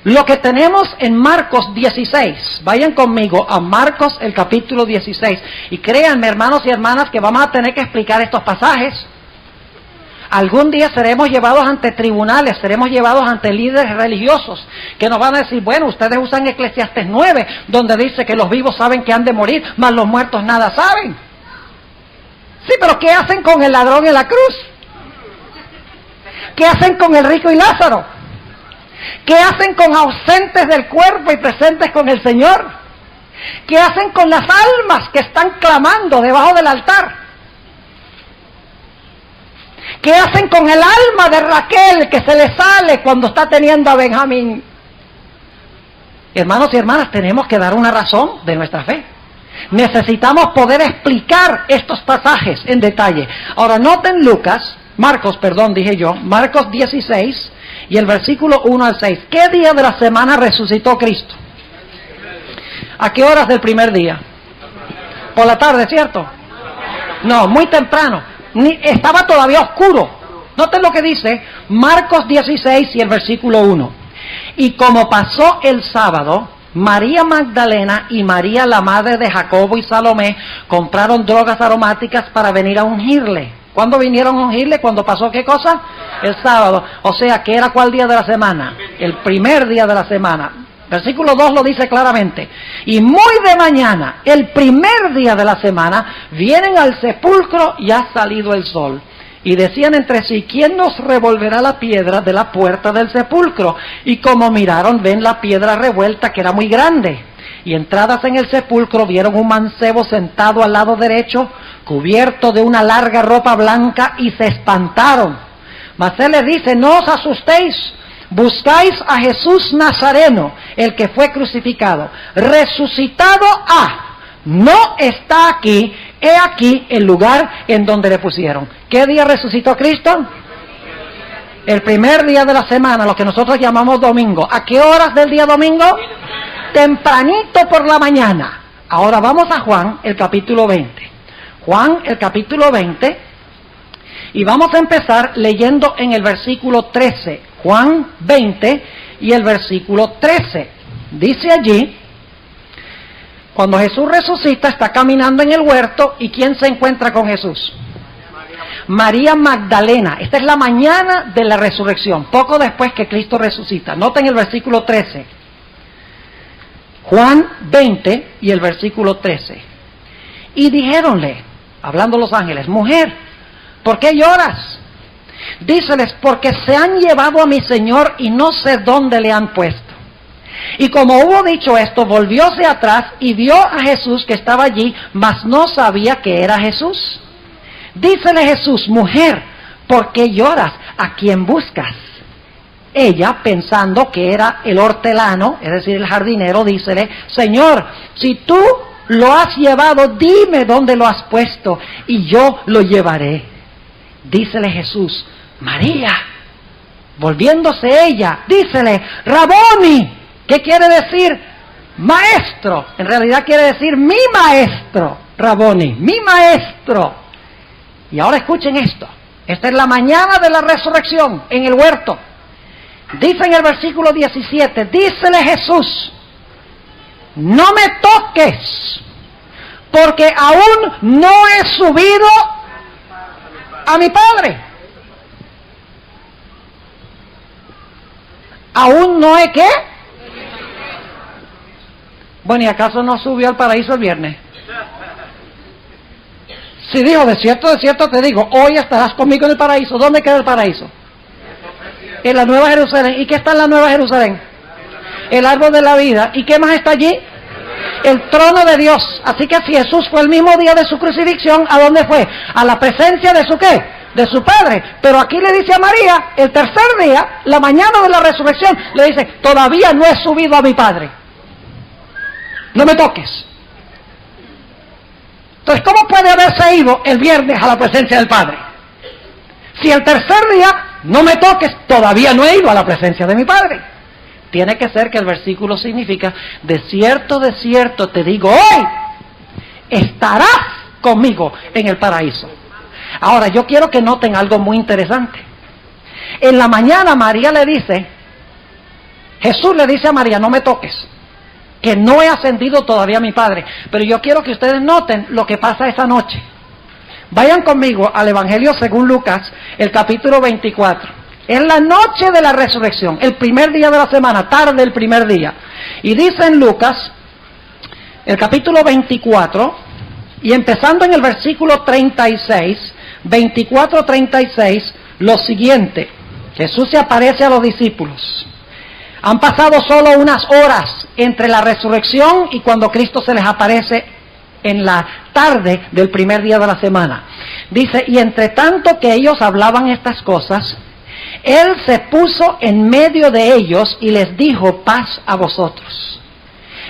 lo que tenemos en Marcos 16. Vayan conmigo a Marcos el capítulo 16. Y créanme, hermanos y hermanas, que vamos a tener que explicar estos pasajes. Algún día seremos llevados ante tribunales, seremos llevados ante líderes religiosos que nos van a decir, bueno, ustedes usan Eclesiastés 9, donde dice que los vivos saben que han de morir, mas los muertos nada saben. Sí, pero ¿qué hacen con el ladrón en la cruz? ¿Qué hacen con el rico y Lázaro? ¿Qué hacen con ausentes del cuerpo y presentes con el Señor? ¿Qué hacen con las almas que están clamando debajo del altar? ¿Qué hacen con el alma de Raquel que se le sale cuando está teniendo a Benjamín? Hermanos y hermanas, tenemos que dar una razón de nuestra fe. Necesitamos poder explicar estos pasajes en detalle. Ahora noten Marcos 16 y el versículo 1 al 6. ¿Qué día de la semana resucitó Cristo? ¿A qué horas del primer día? Por la tarde, ¿cierto? No, muy temprano. Estaba todavía oscuro. Noten lo que dice Marcos 16 y el versículo 1. Y como pasó el sábado, María Magdalena y María la madre de Jacobo y Salomé compraron drogas aromáticas para venir a ungirle. ¿Cuándo vinieron a ungirle? ¿Cuándo pasó qué cosa? El sábado. O sea, ¿qué era cuál día de la semana? El primer día de la semana. Versículo 2 lo dice claramente. Y muy de mañana, el primer día de la semana, vienen al sepulcro y ha salido el sol. Y decían entre sí, ¿quién nos revolverá la piedra de la puerta del sepulcro? Y como miraron, ven la piedra revuelta, que era muy grande. Y entradas en el sepulcro vieron un mancebo sentado al lado derecho, cubierto de una larga ropa blanca, y se espantaron. Mas él les dice: no os asustéis, buscáis a Jesús Nazareno, el que fue crucificado. Resucitado no está aquí, he aquí el lugar en donde le pusieron. ¿Qué día resucitó Cristo? El primer día de la semana, lo que nosotros llamamos domingo. ¿A qué horas del día domingo? Tempranito por la mañana. Ahora vamos a Juan, el capítulo 20. Juan, el capítulo 20, y vamos a empezar leyendo en el versículo 13. Juan 20 y el versículo 13. Dice allí: cuando Jesús resucita, está caminando en el huerto, ¿y quién se encuentra con Jesús? María Magdalena. Esta es la mañana de la resurrección, poco después que Cristo resucita. Noten el versículo 13. Juan 20 y el versículo 13. Y dijéronle, hablando los ángeles: mujer, ¿por qué lloras? Díceles: porque se han llevado a mi Señor y no sé dónde le han puesto. Y como hubo dicho esto, volvióse atrás y vio a Jesús que estaba allí, mas no sabía que era Jesús. Dícele Jesús: mujer, ¿por qué lloras? ¿A quién buscas? Ella, pensando que era el hortelano, es decir, el jardinero, dícele: Señor, si tú lo has llevado, dime dónde lo has puesto y yo lo llevaré. Dícele Jesús: María. Volviéndose ella, dícele: Raboni. ¿Qué quiere decir? Maestro. En realidad quiere decir mi maestro. Raboni, mi maestro. Y ahora escuchen esto. Esta es la mañana de la resurrección en el huerto. Dice en el versículo 17, dícele Jesús: no me toques, porque aún no he subido a mi Padre. ¿Aún no he qué? Bueno, ¿y acaso no subió al paraíso el viernes? Si dijo: de cierto te digo, hoy estarás conmigo en el paraíso. ¿Dónde queda el paraíso? En la Nueva Jerusalén. ¿Y qué está en la Nueva Jerusalén? El árbol de la vida. ¿Y qué más está allí? El trono de Dios. Así que si Jesús fue el mismo día de su crucifixión, ¿a dónde fue? A la presencia de su ¿qué? De su Padre. Pero aquí le dice a María, el tercer día, la mañana de la resurrección, le dice: todavía no he subido a mi Padre. No me toques. Entonces, ¿cómo puede haberse ido el viernes a la presencia del Padre? Si el tercer día, no me toques, todavía no he ido a la presencia de mi Padre. Tiene que ser que el versículo significa: de cierto te digo, hoy estarás conmigo en el paraíso. Ahora, yo quiero que noten algo muy interesante. En la mañana María le dice, Jesús le dice a María: no me toques, que no he ascendido todavía a mi Padre. Pero yo quiero que ustedes noten lo que pasa esa noche. Vayan conmigo al Evangelio según Lucas, el capítulo 24. Es la noche de la resurrección, el primer día de la semana, tarde del primer día. Y dice en Lucas, el capítulo 24, y empezando en el versículo 36, 24-36, lo siguiente: Jesús se aparece a los discípulos. Han pasado solo unas horas entre la resurrección y cuando Cristo se les aparece en la tarde del primer día de la semana. Dice: y entre tanto que ellos hablaban estas cosas, Él se puso en medio de ellos y les dijo: paz a vosotros.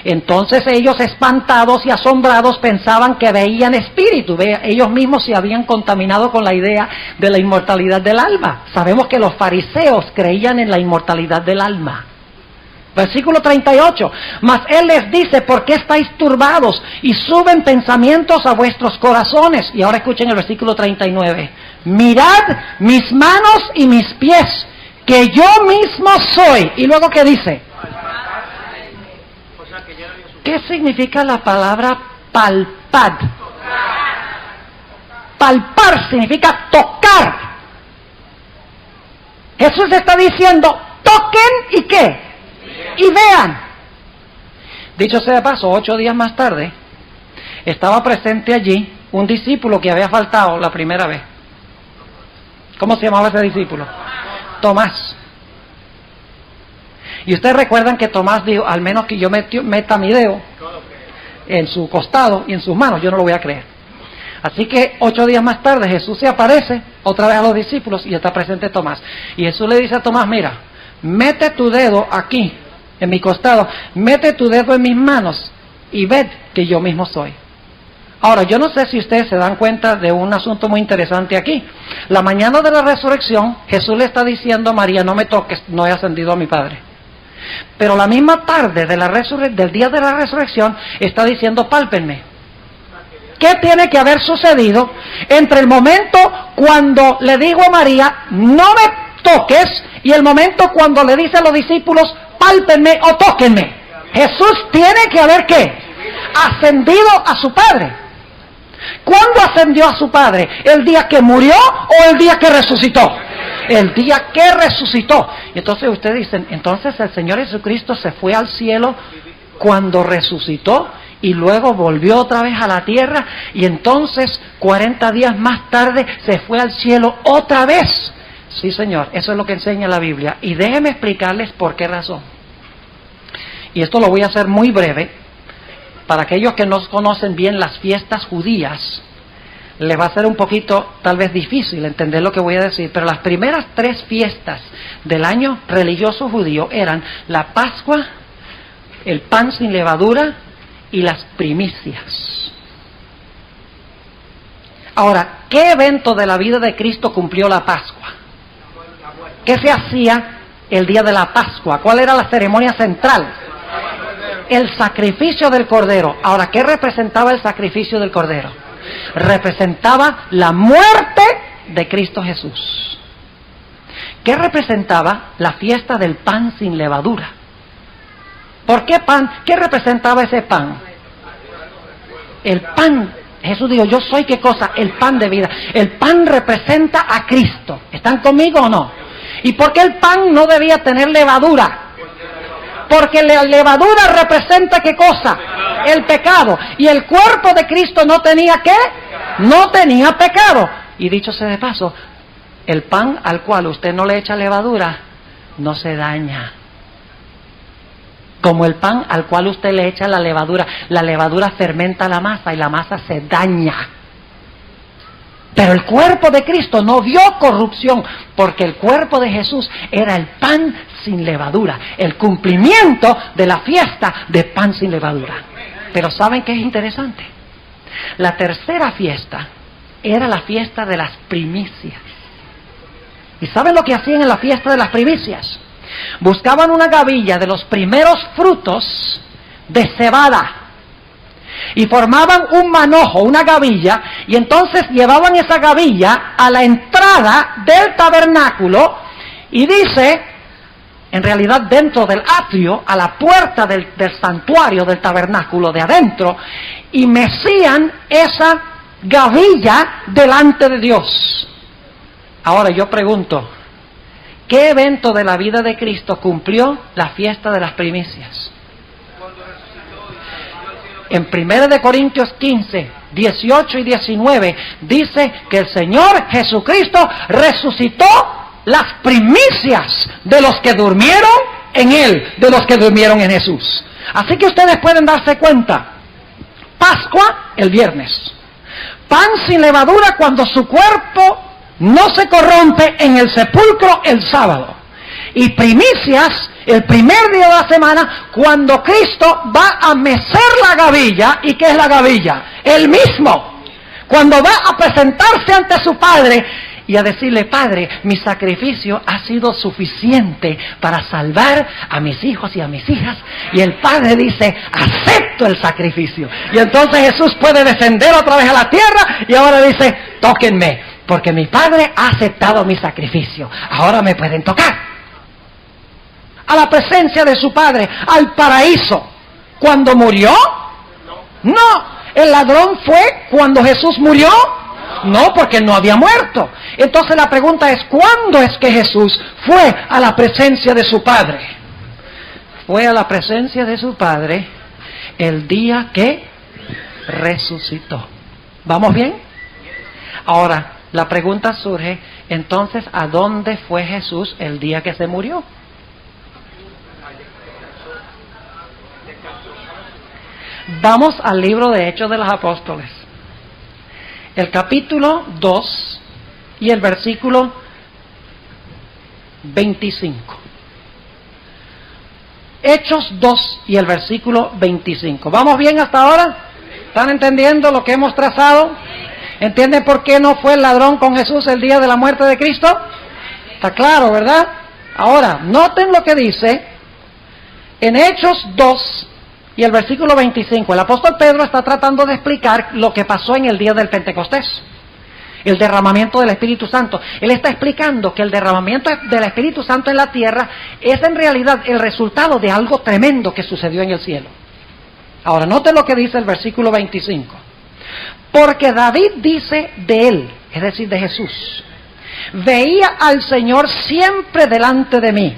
Entonces ellos, espantados y asombrados, pensaban que veían espíritu. Ellos mismos se habían contaminado con la idea de la inmortalidad del alma. Sabemos que los fariseos creían en la inmortalidad del alma. Versículo 38, mas Él les dice: ¿por qué estáis turbados y suben pensamientos a vuestros corazones? Y ahora escuchen el versículo 39, mirad mis manos y mis pies, que yo mismo soy. Y luego, ¿qué dice? ¿Qué significa la palabra palpad? Palpar significa tocar. Jesús está diciendo: toquen y ¿qué? Y vean. Dicho sea de paso, 8 días más tarde, estaba presente allí un discípulo que había faltado la primera vez. ¿Cómo se llamaba ese discípulo? Tomás. Y ustedes recuerdan que Tomás dijo, al menos que yo meta mi dedo en su costado y en sus manos, yo no lo voy a creer. Así que 8 días más tarde Jesús se aparece otra vez a los discípulos y está presente Tomás. Y Jesús le dice a Tomás, mira, mete tu dedo aquí, en mi costado, mete tu dedo en mis manos y ved que yo mismo soy. Ahora, yo no sé si ustedes se dan cuenta de un asunto muy interesante aquí. La mañana de la resurrección, Jesús le está diciendo a María, no me toques, no he ascendido a mi Padre. Pero la misma tarde de del día de la resurrección, está diciendo, pálpenme. ¿Qué tiene que haber sucedido entre el momento cuando le digo a María, no me toques, y el momento cuando le dice a los discípulos, pálpenme o tóquenme? Jesús tiene que haber, ¿qué? Ascendido a su Padre. ¿Cuándo ascendió a su Padre? ¿El día que murió o el día que resucitó? El día que resucitó. Y entonces ustedes dicen, entonces el Señor Jesucristo se fue al cielo cuando resucitó y luego volvió otra vez a la tierra y entonces 40 días más tarde se fue al cielo otra vez. Sí, Señor, eso es lo que enseña la Biblia. Y déjenme explicarles por qué razón. Y esto lo voy a hacer muy breve. Para aquellos que no conocen bien las fiestas judías, les va a ser un poquito, tal vez difícil entender lo que voy a decir, pero las primeras 3 fiestas del año religioso judío eran la Pascua, el pan sin levadura y las primicias. Ahora, ¿qué evento de la vida de Cristo cumplió la Pascua? ¿Qué se hacía el día de la Pascua? ¿Cuál era la ceremonia central? El sacrificio del Cordero. Ahora, ¿qué representaba el sacrificio del Cordero? Representaba la muerte de Cristo Jesús. ¿Qué representaba la fiesta del pan sin levadura? ¿Por qué pan? ¿Qué representaba ese pan? El pan. Jesús dijo, yo soy ¿qué cosa? El pan de vida. El pan representa a Cristo. ¿Están conmigo o no? ¿Y por qué el pan no debía tener levadura? Porque la levadura representa ¿qué cosa? El pecado. Y el cuerpo de Cristo no tenía ¿qué? No tenía pecado. Y dicho sea de paso, el pan al cual usted no le echa levadura, no se daña. Como el pan al cual usted le echa la levadura fermenta la masa y la masa se daña. Pero el cuerpo de Cristo no vio corrupción, porque el cuerpo de Jesús era el pan sin levadura, el cumplimiento de la fiesta de pan sin levadura. Pero ¿saben qué es interesante? La tercera fiesta era la fiesta de las primicias. ¿Y saben lo que hacían en la fiesta de las primicias? Buscaban una gavilla de los primeros frutos de cebada y formaban un manojo, una gavilla, y entonces llevaban esa gavilla a la entrada del tabernáculo y dice, en realidad dentro del atrio, a la puerta del santuario, del tabernáculo de adentro, y mecían esa gavilla delante de Dios. Ahora yo pregunto, ¿qué evento de la vida de Cristo cumplió la fiesta de las primicias? En 1 Corintios 15, 18 y 19 dice que el Señor Jesucristo resucitó las primicias de los que durmieron en Él, de los que durmieron en Jesús. Así que ustedes pueden darse cuenta, Pascua el viernes, pan sin levadura cuando su cuerpo no se corrompe en el sepulcro el sábado, y primicias el primer día de la semana cuando Cristo va a mecer la gavilla. ¿Y qué es la gavilla? Él mismo, cuando va a presentarse ante su Padre y a decirle, Padre, mi sacrificio ha sido suficiente para salvar a mis hijos y a mis hijas. Y el Padre dice, acepto el sacrificio. Y entonces Jesús puede descender otra vez a la tierra y ahora dice, tóquenme, porque mi Padre ha aceptado mi sacrificio. Ahora me pueden tocar. A la presencia de su Padre, al paraíso. ¿Cuando murió? No. ¿El ladrón fue cuando Jesús murió? No, porque no había muerto. Entonces la pregunta es, ¿cuándo es que Jesús fue a la presencia de su Padre? Fue a la presencia de su Padre el día que resucitó. ¿Vamos bien? Ahora, la pregunta surge, entonces, ¿a dónde fue Jesús el día que se murió? Vamos al libro de Hechos de los Apóstoles, el capítulo 2 y el versículo 25. Hechos 2 y el versículo 25. ¿Vamos bien hasta ahora? ¿Están entendiendo lo que hemos trazado? ¿Entienden por qué no fue el ladrón con Jesús el día de la muerte de Cristo? Está claro, ¿verdad? Ahora, noten lo que dice en Hechos 2 y el versículo 25. El apóstol Pedro está tratando de explicar lo que pasó en el día del Pentecostés, el derramamiento del Espíritu Santo. Él está explicando que el derramamiento del Espíritu Santo en la tierra es en realidad el resultado de algo tremendo que sucedió en el cielo. Ahora, noten lo que dice el versículo 25. Porque David dice de él, es decir, de Jesús: veía al Señor siempre delante de mí,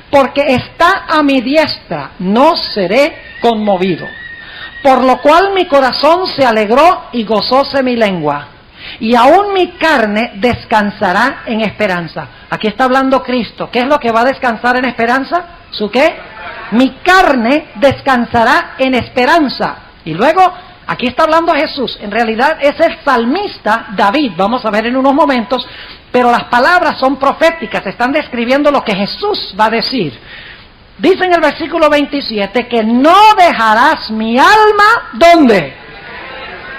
porque está a mi diestra, no seré conmovido. Por lo cual mi corazón se alegró y gozóse mi lengua, y aún mi carne descansará en esperanza. Aquí está hablando Cristo. ¿Qué es lo que va a descansar en esperanza? ¿Su qué? Mi carne descansará en esperanza. Y luego, aquí está hablando Jesús. En realidad es el salmista David, vamos a ver en unos momentos, pero las palabras son proféticas, están describiendo lo que Jesús va a decir. Dice en el versículo 27 que no dejarás mi alma, ¿dónde?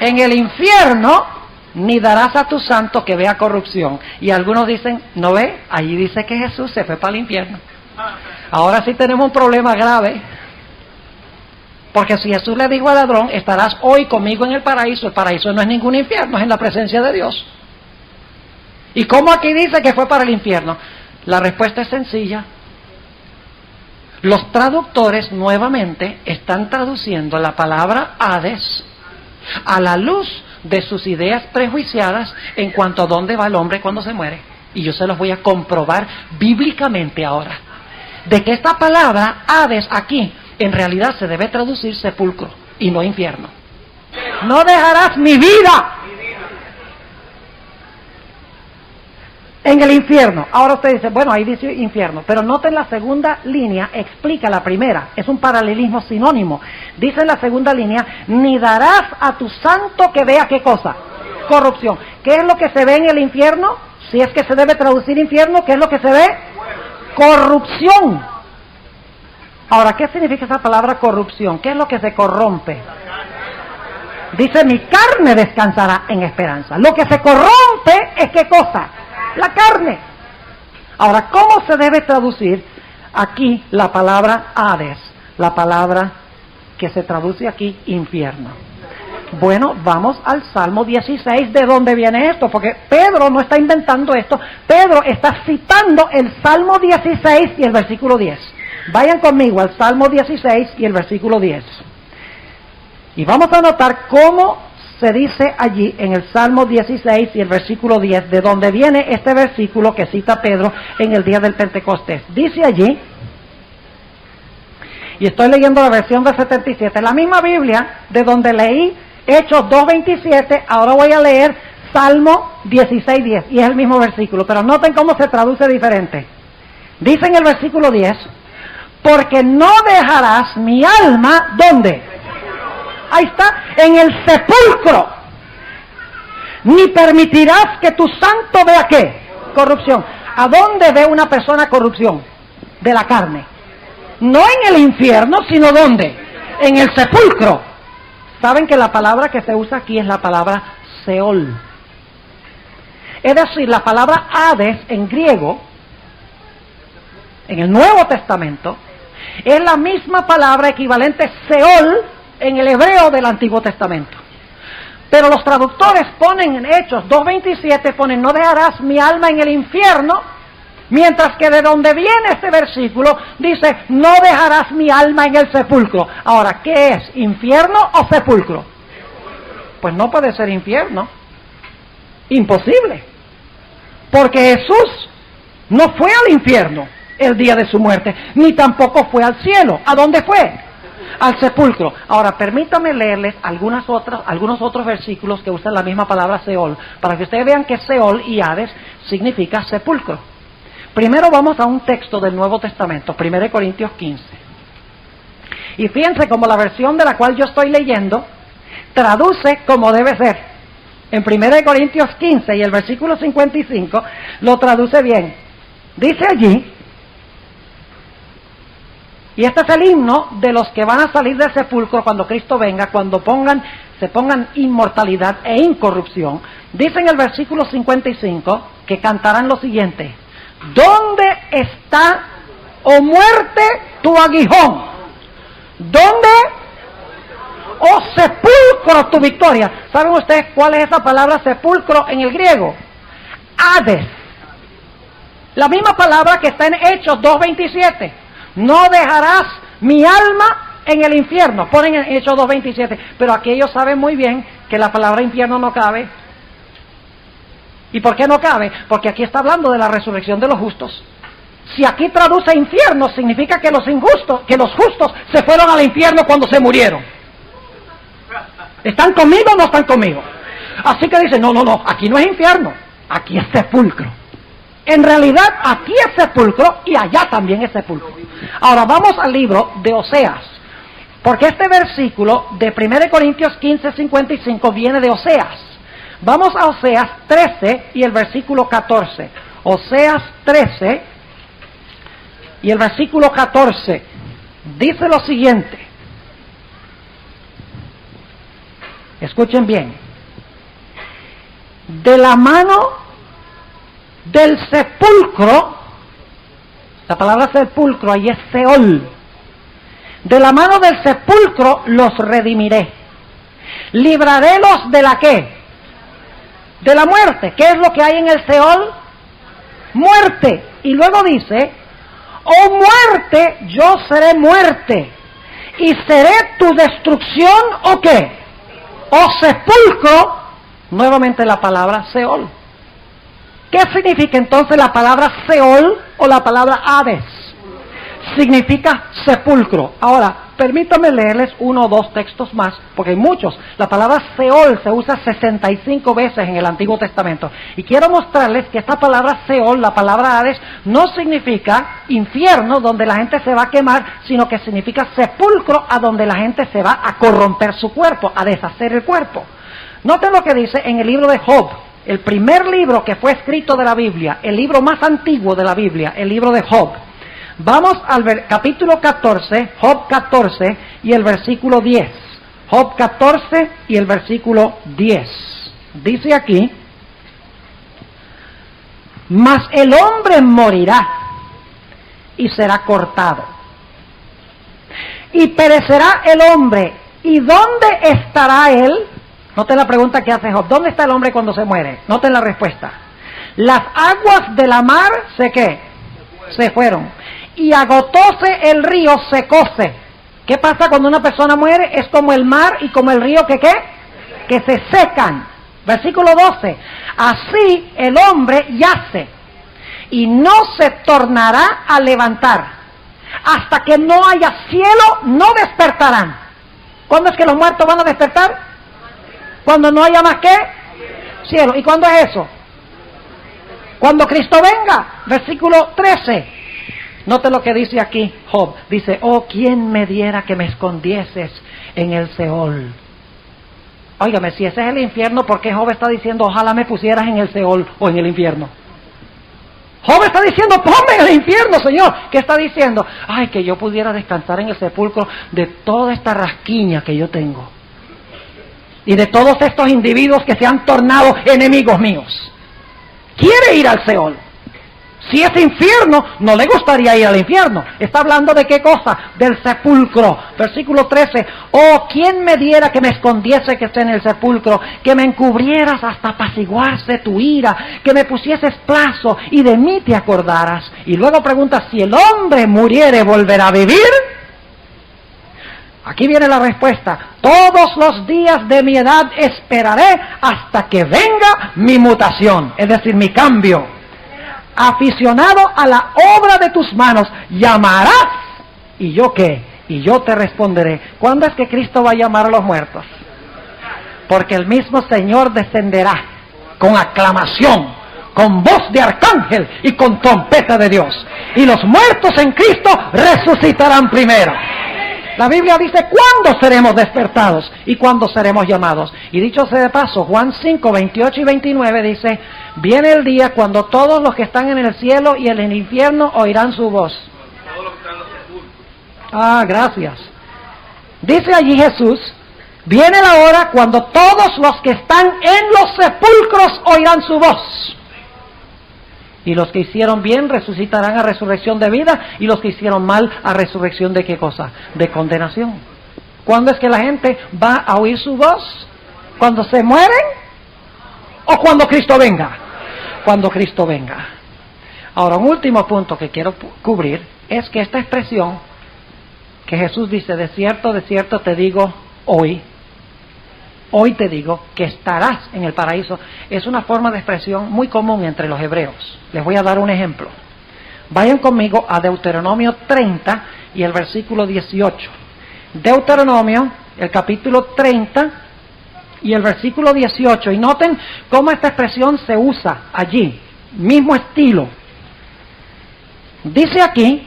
En el infierno, ni darás a tu santo que vea corrupción. Y algunos dicen, ¿no ve? Allí dice que Jesús se fue para el infierno. Ahora sí tenemos un problema grave. Porque si Jesús le dijo al ladrón, estarás hoy conmigo en el paraíso no es ningún infierno, es en la presencia de Dios. ¿Y cómo aquí dice que fue para el infierno? La respuesta es sencilla. Los traductores nuevamente están traduciendo la palabra Hades a la luz de sus ideas prejuiciadas en cuanto a dónde va el hombre cuando se muere. Y yo se los voy a comprobar bíblicamente ahora. De que esta palabra Hades aquí en realidad se debe traducir sepulcro y no infierno. No dejarás mi vida en el infierno. Ahora usted dice, bueno, ahí dice infierno, pero noten la segunda línea, explica la primera, es un paralelismo sinónimo. Dice en la segunda línea, ni darás a tu santo que vea ¿qué cosa? Corrupción. ¿Qué es lo que se ve en el infierno? Si es que se debe traducir infierno, ¿qué es lo que se ve? Corrupción. Ahora, ¿qué significa esa palabra corrupción? ¿Qué es lo que se corrompe? Dice, mi carne descansará en esperanza. Lo que se corrompe es ¿qué cosa? La carne. Ahora, ¿cómo se debe traducir aquí la palabra Hades? La palabra que se traduce aquí, infierno. Bueno, vamos al Salmo 16, ¿de dónde viene esto? Porque Pedro no está inventando esto, Pedro está citando el Salmo 16 y el versículo 10. Vayan conmigo al Salmo 16 y el versículo 10. Y vamos a notar cómo se dice allí en el Salmo 16 y el versículo 10, de donde viene este versículo que cita Pedro en el día del Pentecostés. Dice allí, y estoy leyendo la versión del 77, la misma Biblia de donde leí Hechos 2.27, ahora voy a leer Salmo 16.10, y es el mismo versículo, pero noten cómo se traduce diferente. Dice en el versículo 10, porque no dejarás mi alma, ¿dónde? Ahí está, en el sepulcro, ni permitirás que tu santo vea ¿qué? Corrupción. ¿A dónde ve una persona corrupción? De la carne. No en el infierno, sino ¿dónde? En el sepulcro. Saben que la palabra que se usa aquí es la palabra Seol. Es decir, la palabra Hades en griego, en el Nuevo Testamento, es la misma palabra equivalente Seol en el hebreo del Antiguo Testamento. Pero los traductores ponen en Hechos 2.27, ponen, no dejarás mi alma en el infierno, mientras que de donde viene este versículo, dice, no dejarás mi alma en el sepulcro. Ahora, ¿qué es? ¿Infierno o sepulcro? Pues no puede ser infierno. Imposible. Porque Jesús no fue al infierno el día de su muerte, ni tampoco fue al cielo. ¿A dónde fue? Al sepulcro. Ahora, permítame leerles algunos otros versículos que usan la misma palabra Seol, para que ustedes vean que Seol y Hades significa sepulcro. Primero vamos a un texto del Nuevo Testamento, 1 Corintios 15. Y fíjense como la versión de la cual yo estoy leyendo traduce como debe ser. En 1 Corintios 15 y el versículo 55 lo traduce bien. Dice allí, y este es el himno de los que van a salir del sepulcro cuando Cristo venga, cuando se pongan inmortalidad e incorrupción. Dice en el versículo 55 que cantarán lo siguiente: ¿dónde está, oh muerte, tu aguijón? ¿Dónde, oh sepulcro, tu victoria? ¿Saben ustedes cuál es esa palabra sepulcro en el griego? Hades. La misma palabra que está en Hechos 2:27. No dejarás mi alma en el infierno. Ponen en Hechos 2:27. Pero aquí ellos saben muy bien que la palabra infierno no cabe. ¿Y por qué no cabe? Porque aquí está hablando de la resurrección de los justos. Si aquí traduce infierno, significa que los justos se fueron al infierno cuando se murieron. ¿Están conmigo o no están conmigo? Así que dicen, no, aquí no es infierno, aquí es sepulcro. En realidad, aquí es sepulcro y allá también es sepulcro. Ahora vamos al libro de Oseas, porque este versículo de 1 Corintios 15:55 viene de Oseas. Vamos a Oseas 13 y el versículo 14. Oseas 13 y el versículo 14 dice lo siguiente. Escuchen bien. De la mano del sepulcro, la palabra sepulcro ahí es Seol. De la mano del sepulcro los redimiré. Librarélos de la ¿qué? De la muerte. ¿Qué es lo que hay en el Seol? Muerte. Y luego dice, oh muerte, yo seré muerte, y seré tu destrucción, ¿o qué? O sepulcro, nuevamente la palabra Seol. ¿Qué significa entonces la palabra Seol o la palabra Hades? Significa sepulcro. Ahora, permítanme leerles uno o dos textos más, porque hay muchos. La palabra Seol se usa 65 veces en el Antiguo Testamento. Y quiero mostrarles que esta palabra Seol, la palabra Hades, no significa infierno donde la gente se va a quemar, sino que significa sepulcro a donde la gente se va a corromper su cuerpo, a deshacer el cuerpo. Noten lo que dice en el libro de Job, el primer libro que fue escrito de la Biblia, el libro más antiguo de la Biblia, el libro de Job. Vamos al capítulo 14, Job 14 y el versículo 10. Job 14 y el versículo 10. Dice aquí, mas el hombre morirá y será cortado. Y perecerá el hombre. ¿Y dónde estará él? Noten la pregunta que hace Job. ¿Dónde está el hombre cuando se muere? Noten la respuesta. Las aguas de la mar, ¿qué? Se fueron. Y agotóse el río, secóse. ¿Qué pasa cuando una persona muere? Es como el mar y como el río que ¿qué? Que se secan. Versículo 12. Así el hombre yace y no se tornará a levantar. Hasta que no haya cielo, no despertarán. ¿Cuándo es que los muertos van a despertar? Cuando no haya más ¿qué? Cielo. ¿Y cuándo es eso? Cuando Cristo venga. Versículo 13. Note lo que dice aquí Job. Dice, oh, ¿quién me diera que me escondieses en el Seol? Óigame, si ese es el infierno, ¿por qué Job está diciendo, ojalá me pusieras en el Seol o en el infierno? Job está diciendo, ponme en el infierno, Señor. ¿Qué está diciendo? Ay, que yo pudiera descansar en el sepulcro de toda esta rasquiña que yo tengo. Y de todos estos individuos que se han tornado enemigos míos. Quiere ir al Seol. Si es infierno, no le gustaría ir al infierno. Está hablando de qué cosa? Del sepulcro. Versículo 13. Oh, ¿quién me diera que me escondiese que esté en el sepulcro? Que me encubrieras hasta apaciguarse tu ira. Que me pusieses plazo y de mí te acordaras. Y luego pregunta, si el hombre muriere, ¿volverá a vivir? Aquí viene la respuesta. Todos los días de mi edad esperaré hasta que venga mi mutación. Es decir, mi cambio. Aficionado a la obra de tus manos, llamarás. ¿Y yo qué? Y yo te responderé. ¿Cuándo es que Cristo va a llamar a los muertos? Porque el mismo Señor descenderá con aclamación, con voz de arcángel y con trompeta de Dios. Y los muertos en Cristo resucitarán primero. La Biblia dice cuándo seremos despertados y cuándo seremos llamados. Y dicho sea de paso, Juan 5, 28 y 29 dice, viene el día cuando todos los que están en el cielo y en el infierno oirán su voz. Gracias. Dice allí Jesús, viene la hora cuando todos los que están en los sepulcros oirán su voz. Y los que hicieron bien resucitarán a resurrección de vida, y los que hicieron mal a resurrección de ¿qué cosa? De condenación. ¿Cuándo es que la gente va a oír su voz? ¿Cuando se mueren? ¿O cuando Cristo venga? Cuando Cristo venga. Ahora, un último punto que quiero cubrir es que esta expresión que Jesús dice, de cierto te digo hoy te digo que estarás en el paraíso, es una forma de expresión muy común entre los hebreos. Les voy a dar un ejemplo. Vayan conmigo a Deuteronomio 30 y el versículo 18. Deuteronomio, el capítulo 30 y el versículo 18. Y noten cómo esta expresión se usa allí, mismo estilo. Dice aquí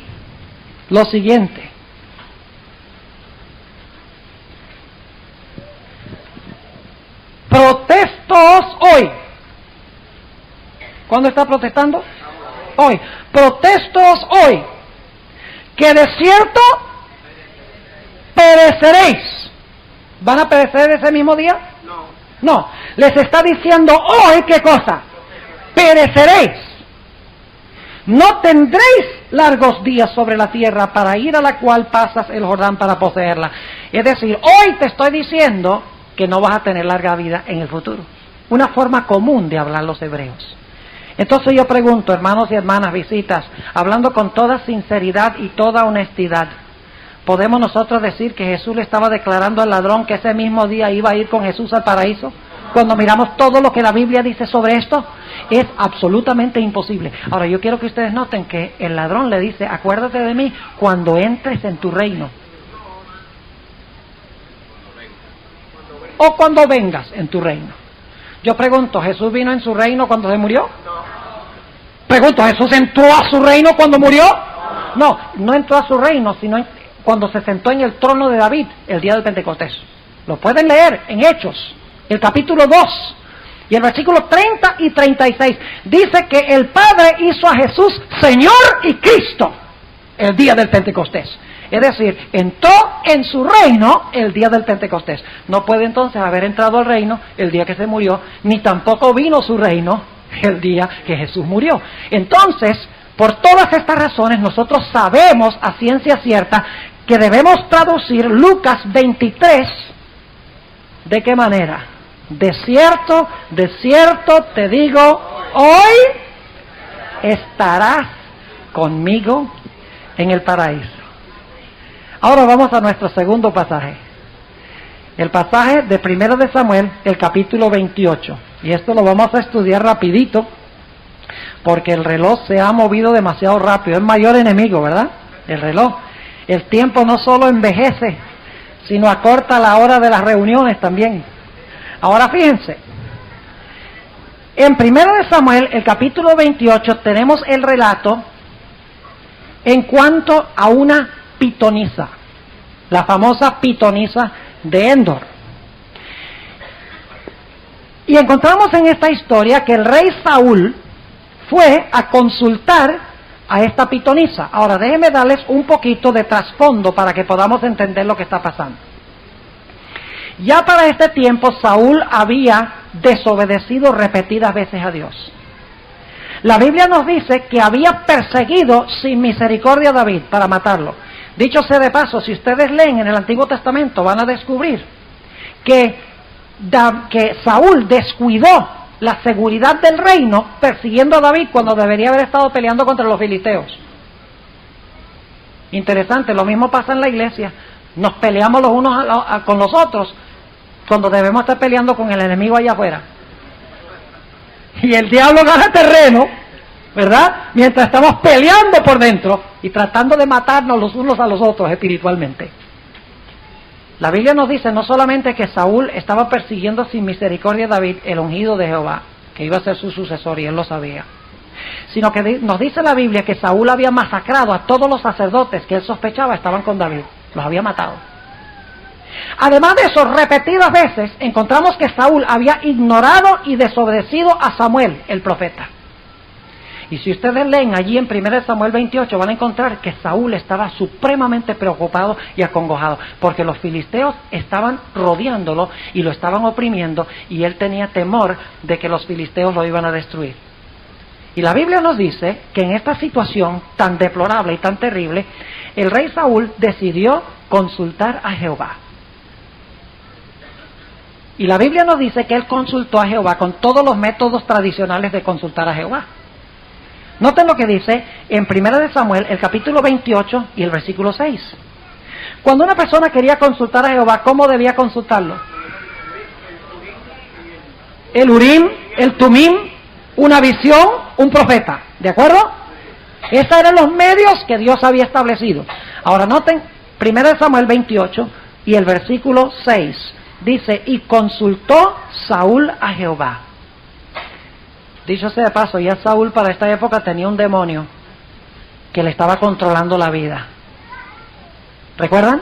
lo siguiente. Protestoos hoy. ¿Cuándo está protestando? Hoy. Protestoos hoy, que de cierto pereceréis. ¿Van a perecer ese mismo día? No. Les está diciendo hoy, ¿qué cosa? Pereceréis. No tendréis largos días sobre la tierra para ir a la cual pasas el Jordán para poseerla. Es decir, hoy te estoy diciendo que no vas a tener larga vida en el futuro. Una forma común de hablar los hebreos. Entonces yo pregunto, hermanos y hermanas, visitas, hablando con toda sinceridad y toda honestidad, ¿podemos nosotros decir que Jesús le estaba declarando al ladrón que ese mismo día iba a ir con Jesús al paraíso? Cuando miramos todo lo que la Biblia dice sobre esto, es absolutamente imposible. Ahora yo quiero que ustedes noten que el ladrón le dice, acuérdate de mí cuando entres en tu reino. O cuando vengas en tu reino. Yo pregunto, ¿Jesús vino en su reino cuando se murió? Pregunto, ¿Jesús entró a su reino cuando murió? No entró a su reino, sino cuando se sentó en el trono de David, el día del Pentecostés. Lo pueden leer en Hechos, el capítulo 2, y el versículo 30 y 36. Dice que el Padre hizo a Jesús Señor y Cristo el día del Pentecostés. Es decir, entró en su reino el día del Pentecostés. No puede entonces haber entrado al reino el día que se murió, ni tampoco vino su reino el día que Jesús murió. Entonces, por todas estas razones, nosotros sabemos a ciencia cierta que debemos traducir Lucas 23, ¿de qué manera? De cierto te digo, hoy estarás conmigo en el paraíso. Ahora vamos a nuestro segundo pasaje. El pasaje de 1 de Samuel, el capítulo 28. Y esto lo vamos a estudiar rapidito, porque el reloj se ha movido demasiado rápido. Es mayor enemigo, ¿verdad? El reloj. El tiempo no solo envejece, sino acorta la hora de las reuniones también. Ahora fíjense. En 1 de Samuel, el capítulo 28, tenemos el relato en cuanto a una pitonisa, la famosa pitonisa de Endor. Y encontramos en esta historia que el rey Saúl fue a consultar a esta pitonisa. Ahora déjenme darles un poquito de trasfondo para que podamos entender lo que está pasando. Ya para este tiempo Saúl había desobedecido repetidas veces a Dios. La Biblia nos dice que había perseguido sin misericordia a David para matarlo. Dicho sea de paso, si ustedes leen en el Antiguo Testamento van a descubrir que Saúl descuidó la seguridad del reino persiguiendo a David cuando debería haber estado peleando contra los filisteos. Interesante, lo mismo pasa en la iglesia. Nos peleamos los unos con los otros cuando debemos estar peleando con el enemigo allá afuera. Y el diablo gana terreno, ¿verdad? Mientras estamos peleando por dentro y tratando de matarnos los unos a los otros espiritualmente. La Biblia nos dice no solamente que Saúl estaba persiguiendo sin misericordia a David, el ungido de Jehová, que iba a ser su sucesor y él lo sabía, sino que nos dice la Biblia que Saúl había masacrado a todos los sacerdotes que él sospechaba estaban con David. los había matado. Además de eso, repetidas veces encontramos que Saúl había ignorado y desobedecido a Samuel, el profeta. Y si ustedes leen allí en 1 Samuel 28, van a encontrar que Saúl estaba supremamente preocupado y acongojado, porque los filisteos estaban rodeándolo y lo estaban oprimiendo, y él tenía temor de que los filisteos lo iban a destruir. Y la Biblia nos dice que en esta situación tan deplorable y tan terrible, el rey Saúl decidió consultar a Jehová. Y la Biblia nos dice que él consultó a Jehová con todos los métodos tradicionales de consultar a Jehová. Noten lo que dice en 1 Samuel, el capítulo 28 y el versículo 6. Cuando una persona quería consultar a Jehová, ¿cómo debía consultarlo? El Urim, el Tumim, una visión, un profeta. ¿De acuerdo? Esos eran los medios que Dios había establecido. Ahora noten 1 Samuel 28 y el versículo 6. Dice, y consultó Saúl a Jehová. Dicho sea de paso, ya Saúl para esta época tenía un demonio que le estaba controlando la vida. ¿Recuerdan?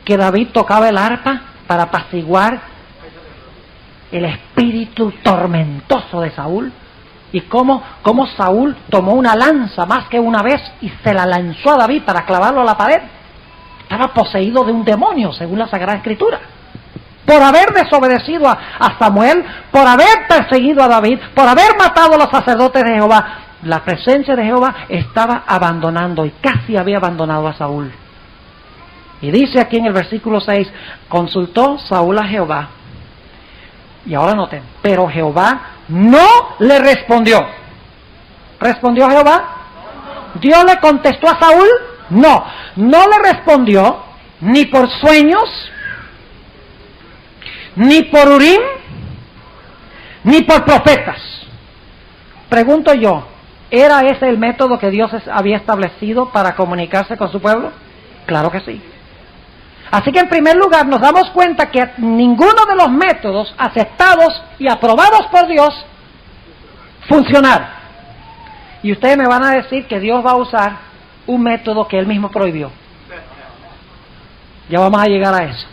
Que David tocaba el arpa para apaciguar el espíritu tormentoso de Saúl. Y cómo Saúl tomó una lanza más que una vez y se la lanzó a David para clavarlo a la pared. Estaba poseído de un demonio, según la Sagrada Escritura. Por haber desobedecido a Samuel, por haber perseguido a David, por haber matado a los sacerdotes de Jehová, la presencia de Jehová estaba abandonando y casi había abandonado a Saúl. Y dice aquí en el versículo 6, consultó Saúl a Jehová. Y ahora noten, pero Jehová no le respondió. ¿Respondió Jehová? ¿Dios le contestó a Saúl? No, no le respondió ni por sueños, ni por Urim, ni por profetas. Pregunto yo, ¿era ese el método que Dios había establecido para comunicarse con su pueblo? Claro que sí. Así que en primer lugar nos damos cuenta que ninguno de los métodos aceptados y aprobados por Dios funcionaron. Y ustedes me van a decir que Dios va a usar un método que Él mismo prohibió. Ya vamos a llegar a eso.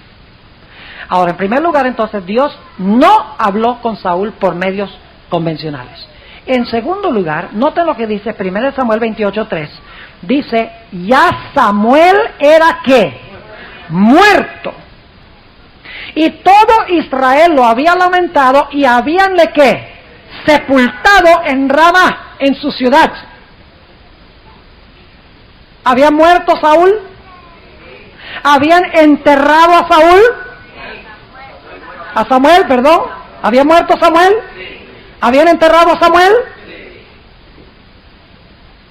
Ahora, en primer lugar, entonces, Dios no habló con Saúl por medios convencionales. En segundo lugar, noten lo que dice 1 Samuel 28:3. Dice, ya Samuel era ¿qué? Muerto. Y todo Israel lo había lamentado y habíanle ¿qué? Sepultado en Ramá, en su ciudad. ¿Había muerto Saúl? ¿Habían enterrado a Saúl? A Samuel, perdón. ¿Había muerto Samuel? ¿Habían enterrado a Samuel?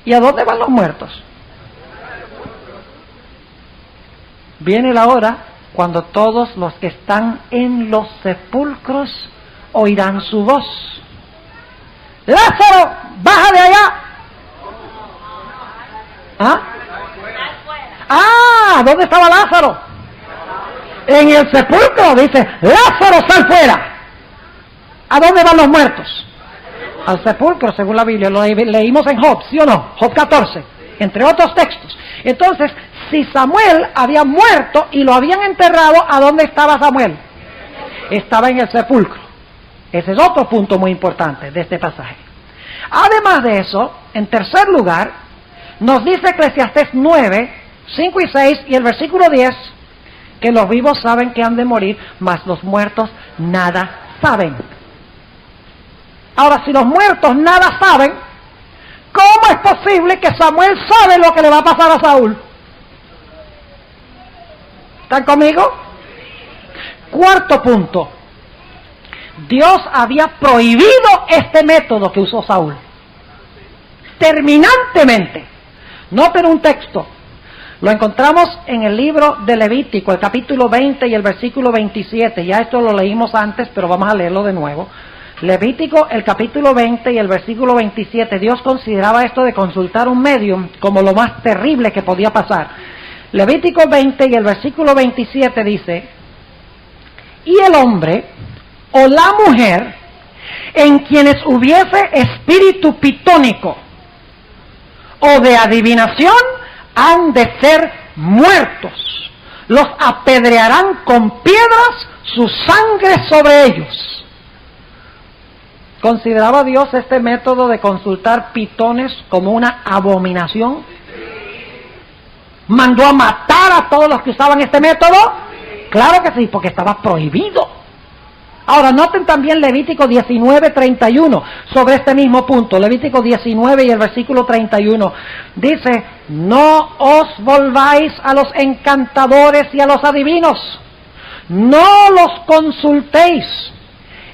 ¿Y a dónde van los muertos? Viene la hora cuando todos los que están en los sepulcros oirán su voz. ¡Lázaro, baja de allá! ¿Ah? ¿Dónde estaba Lázaro? En el sepulcro, dice, Lázaro, sal fuera. ¿A dónde van los muertos? Al sepulcro, según la Biblia, lo leímos en Job, ¿sí o no? Job 14, entre otros textos. Entonces, si Samuel había muerto y lo habían enterrado, ¿a dónde estaba Samuel? Estaba en el sepulcro. Ese es otro punto muy importante de este pasaje. Además de eso, en tercer lugar, nos dice Eclesiastés 9, 5 y 6 y el versículo 10, que los vivos saben que han de morir, mas los muertos nada saben. Ahora, si los muertos nada saben, ¿cómo es posible que Samuel sabe lo que le va a pasar a Saúl? ¿Están conmigo? Cuarto punto. Dios había prohibido este método que usó Saúl. Terminantemente. Noten un texto. Lo encontramos en el libro de Levítico, el capítulo 20 y el versículo 27. Ya esto lo leímos antes, pero vamos a leerlo de nuevo. Levítico, el capítulo 20 y el versículo 27. Dios consideraba esto de consultar un medium como lo más terrible que podía pasar. Levítico 20 y el versículo 27 dice, y el hombre o la mujer en quienes hubiese espíritu pitónico o de adivinación han de ser muertos. Los apedrearán con piedras, su sangre sobre ellos. ¿Consideraba Dios este método de consultar pitones como una abominación? ¿Mandó a matar a todos los que usaban este método? Claro que sí, porque estaba prohibido. Ahora, noten también Levítico 19:31 sobre este mismo punto. Levítico 19 y el versículo 31. Dice, no os volváis a los encantadores y a los adivinos. No los consultéis,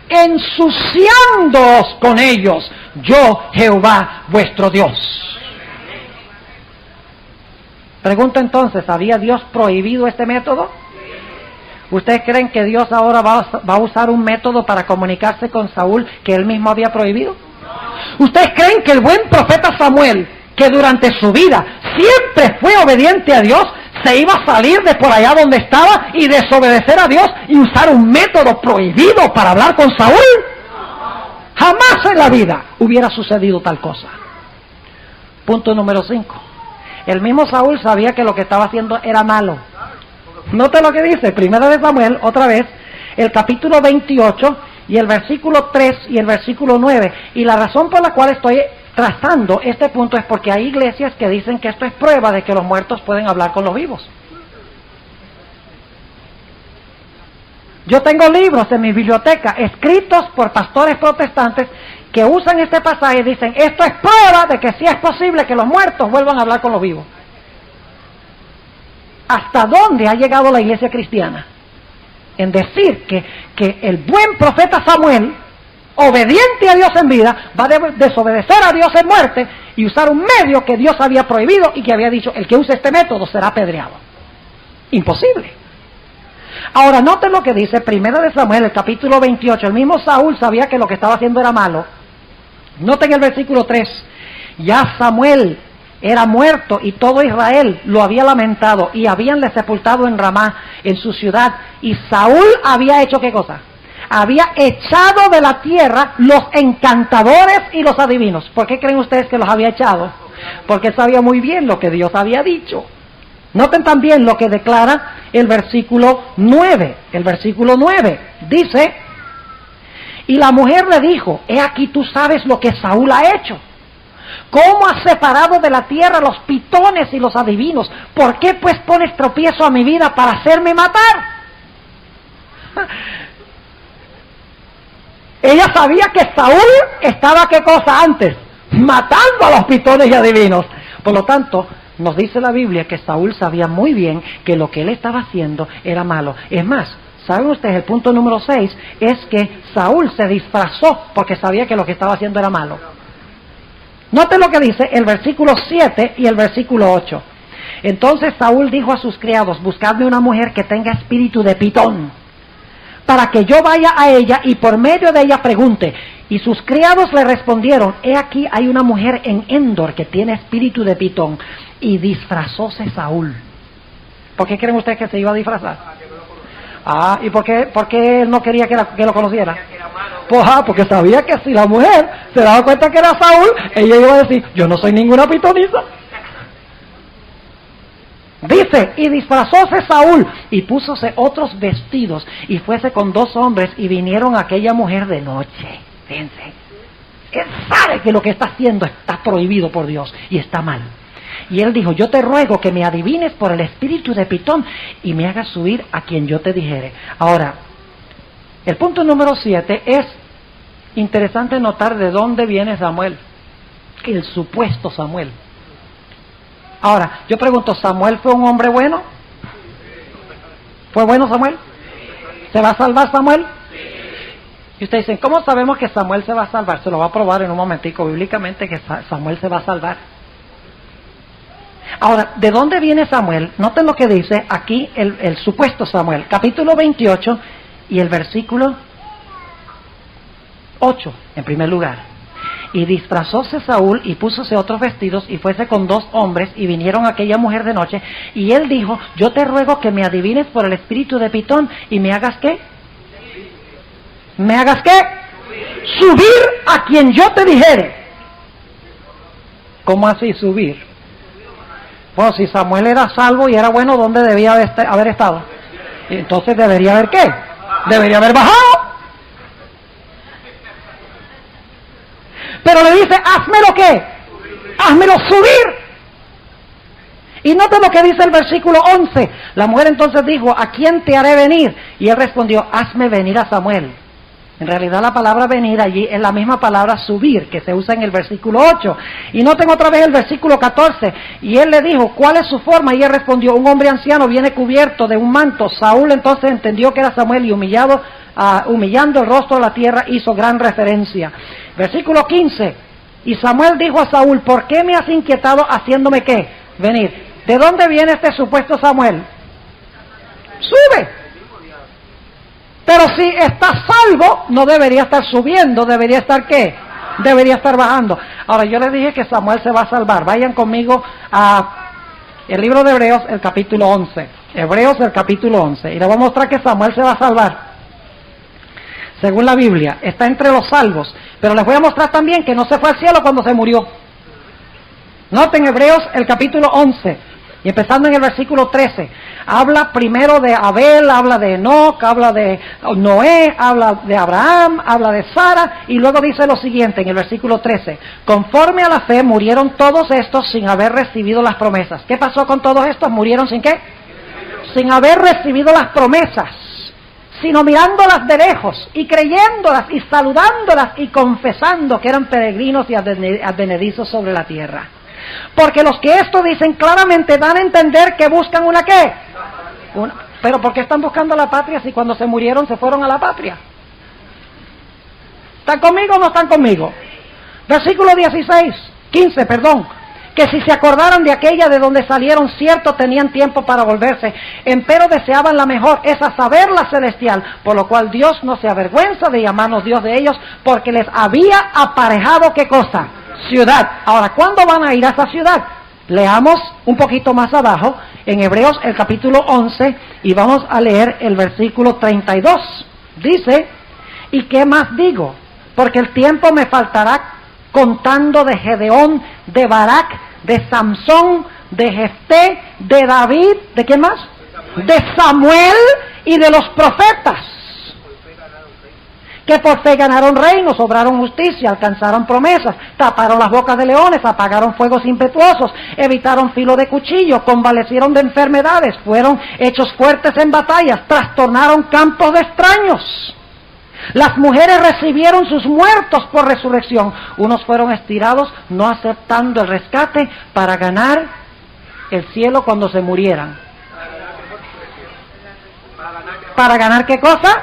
ensuciándoos con ellos, yo Jehová vuestro Dios. Pregunta entonces, ¿había Dios prohibido este método? ¿Ustedes creen que Dios ahora va a usar un método para comunicarse con Saúl que él mismo había prohibido? ¿Ustedes creen que el buen profeta Samuel, que durante su vida siempre fue obediente a Dios, se iba a salir de por allá donde estaba y desobedecer a Dios y usar un método prohibido para hablar con Saúl? Jamás en la vida hubiera sucedido tal cosa. Punto número 5. El mismo Saúl sabía que lo que estaba haciendo era malo. Note lo que dice, Primera de Samuel, otra vez, el capítulo 28 y el versículo 3 y el versículo 9. Y la razón por la cual estoy trazando este punto es porque hay iglesias que dicen que esto es prueba de que los muertos pueden hablar con los vivos. Yo tengo libros en mi biblioteca escritos por pastores protestantes que usan este pasaje y dicen, esto es prueba de que sí es posible que los muertos vuelvan a hablar con los vivos. ¿Hasta dónde ha llegado la iglesia cristiana? En decir que el buen profeta Samuel, obediente a Dios en vida, va a desobedecer a Dios en muerte y usar un medio que Dios había prohibido y que había dicho, el que use este método será apedreado. Imposible. Ahora, noten lo que dice Primera de Samuel, el capítulo 28. El mismo Saúl sabía que lo que estaba haciendo era malo. Noten el versículo 3. Ya Samuel era muerto y todo Israel lo había lamentado y habíanle sepultado en Ramá, en su ciudad. Y Saúl había hecho ¿qué cosa? Había echado de la tierra los encantadores y los adivinos. ¿Por qué creen ustedes que los había echado? Porque sabía muy bien lo que Dios había dicho. Noten también lo que declara el versículo 9. El versículo 9 dice, y la mujer le dijo, he aquí tú sabes lo que Saúl ha hecho. ¿Cómo has separado de la tierra los pitones y los adivinos? ¿Por qué pues pones tropiezo a mi vida para hacerme matar? Ella sabía que Saúl estaba ¿qué cosa antes? Matando a los pitones y adivinos. Por lo tanto, nos dice la Biblia que Saúl sabía muy bien que lo que él estaba haciendo era malo. Es más, ¿saben ustedes? El punto número 6 es que Saúl se disfrazó porque sabía que lo que estaba haciendo era malo. Noten lo que dice el versículo 7 y el versículo 8. Entonces Saúl dijo a sus criados, buscadme una mujer que tenga espíritu de pitón, para que yo vaya a ella y por medio de ella pregunte. Y sus criados le respondieron, he aquí hay una mujer en Endor que tiene espíritu de pitón. Y disfrazóse Saúl. ¿Por qué creen ustedes que se iba a disfrazar? ¿Y por qué él no quería que lo conociera? Pues porque sabía que si la mujer se daba cuenta que era Saúl, ella iba a decir, yo no soy ninguna pitonisa. Dice, y disfrazóse Saúl, y púsose otros vestidos, y fuese con 2 hombres, y vinieron a aquella mujer de noche. Fíjense, él sabe que lo que está haciendo está prohibido por Dios, y está mal. Y él dijo, yo te ruego que me adivines por el espíritu de Pitón, y me hagas subir a quien yo te dijere. Ahora, el punto número 7 es interesante notar de dónde viene Samuel, el supuesto Samuel. Ahora, yo pregunto, ¿Samuel fue un hombre bueno? ¿Fue bueno Samuel? ¿Se va a salvar Samuel? Y ustedes dicen, ¿cómo sabemos que Samuel se va a salvar? Se lo va a probar en un momentico bíblicamente que Samuel se va a salvar. Ahora, ¿de dónde viene Samuel? Noten lo que dice aquí el supuesto Samuel, capítulo 28 y el versículo 8, en primer lugar. Y disfrazóse Saúl y púsose otros vestidos y fuese con 2 hombres y vinieron a aquella mujer de noche. Y él dijo, yo te ruego que me adivines por el espíritu de Pitón y me hagas ¿qué? ¿Me hagas qué? Subir a quien yo te dijere. ¿Cómo así subir? Bueno, si Samuel era salvo y era bueno, ¿dónde debía haber estado? Entonces debería haber ¿qué? Debería haber bajado. Pero le dice, házmelo ¿qué? Házmelo subir. Y nota lo que dice el versículo 11. La mujer entonces dijo, ¿a quién te haré venir? Y él respondió, hazme venir a Samuel. En realidad la palabra venir allí es la misma palabra subir que se usa en el versículo 8. Y noten otra vez el versículo 14. Y él le dijo, ¿cuál es su forma? Y él respondió, un hombre anciano viene cubierto de un manto. Saúl entonces entendió que era Samuel y humillando el rostro a la tierra hizo gran referencia. Versículo 15. Y Samuel dijo a Saúl, ¿por qué me has inquietado haciéndome qué? Venir. ¿De dónde viene este supuesto Samuel? Sube. Pero si está salvo, no debería estar subiendo, debería estar ¿qué? Debería estar bajando. Ahora, yo les dije que Samuel se va a salvar. Vayan conmigo a el libro de Hebreos, el capítulo 11. Hebreos, el capítulo 11. Y les voy a mostrar que Samuel se va a salvar. Según la Biblia, está entre los salvos. Pero les voy a mostrar también que no se fue al cielo cuando se murió. Noten Hebreos, el capítulo 11. Y empezando en el versículo 13, habla primero de Abel, habla de Enoc, habla de Noé, habla de Abraham, habla de Sara, y luego dice lo siguiente en el versículo 13, conforme a la fe murieron todos estos sin haber recibido las promesas. ¿Qué pasó con todos estos? ¿Murieron sin qué? Sin haber recibido las promesas, sino mirándolas de lejos, y creyéndolas, y saludándolas, y confesando que eran peregrinos y advenedizos sobre la tierra. Porque los que esto dicen claramente dan a entender que buscan una ¿qué? Pero ¿por qué están buscando la patria si cuando se murieron se fueron a la patria? ¿Están conmigo o no están conmigo? Versículo 15, que si se acordaran de aquella de donde salieron, cierto tenían tiempo para volverse, empero deseaban la mejor, es a saber la celestial, por lo cual Dios no se avergüenza de llamarnos Dios de ellos, porque les había aparejado ¿qué cosa? Ciudad. Ahora, ¿cuándo van a ir a esa ciudad? Leamos un poquito más abajo, en Hebreos el capítulo 11, y vamos a leer el versículo 32. Dice, ¿y qué más digo? Porque el tiempo me faltará contando de Gedeón, de Barak, de Samsón, de Jefté, de David, ¿de quién más? De Samuel y de los profetas, que por fe ganaron reinos, obraron justicia, alcanzaron promesas, taparon las bocas de leones, apagaron fuegos impetuosos, evitaron filo de cuchillo, convalecieron de enfermedades, fueron hechos fuertes en batallas, trastornaron campos de extraños. Las mujeres recibieron sus muertos por resurrección. Unos fueron estirados, no aceptando el rescate, para ganar el cielo cuando se murieran. ¿Para ganar qué cosa?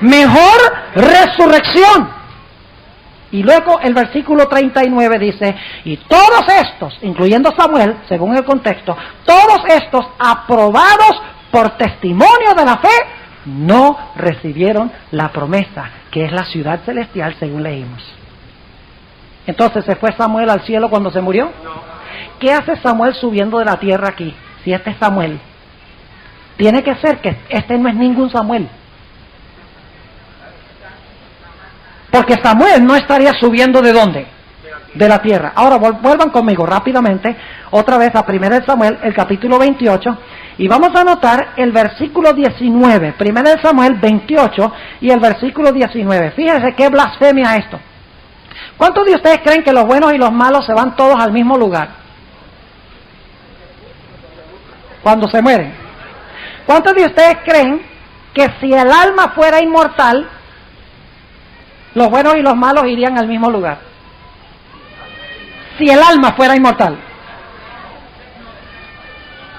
Mejor resurrección. Y luego el versículo 39 dice, y todos estos, incluyendo Samuel, según el contexto, todos estos aprobados por testimonio de la fe, no recibieron la promesa, que es la ciudad celestial, según leímos. Entonces, ¿se fue Samuel al cielo cuando se murió? No. ¿Qué hace Samuel subiendo de la tierra aquí? Si este es Samuel, tiene que ser que este no es ningún Samuel. Porque Samuel no estaría subiendo ¿de dónde? De la tierra. Ahora vuelvan conmigo rápidamente, otra vez a 1 Samuel, el capítulo 28, y vamos a anotar el versículo 19, 1 Samuel 28 y el versículo 19. Fíjense qué blasfemia esto. ¿Cuántos de ustedes creen que los buenos y los malos se van todos al mismo lugar cuando se mueren? ¿Cuántos de ustedes creen que si el alma fuera inmortal, los buenos y los malos irían al mismo lugar? Si el alma fuera inmortal.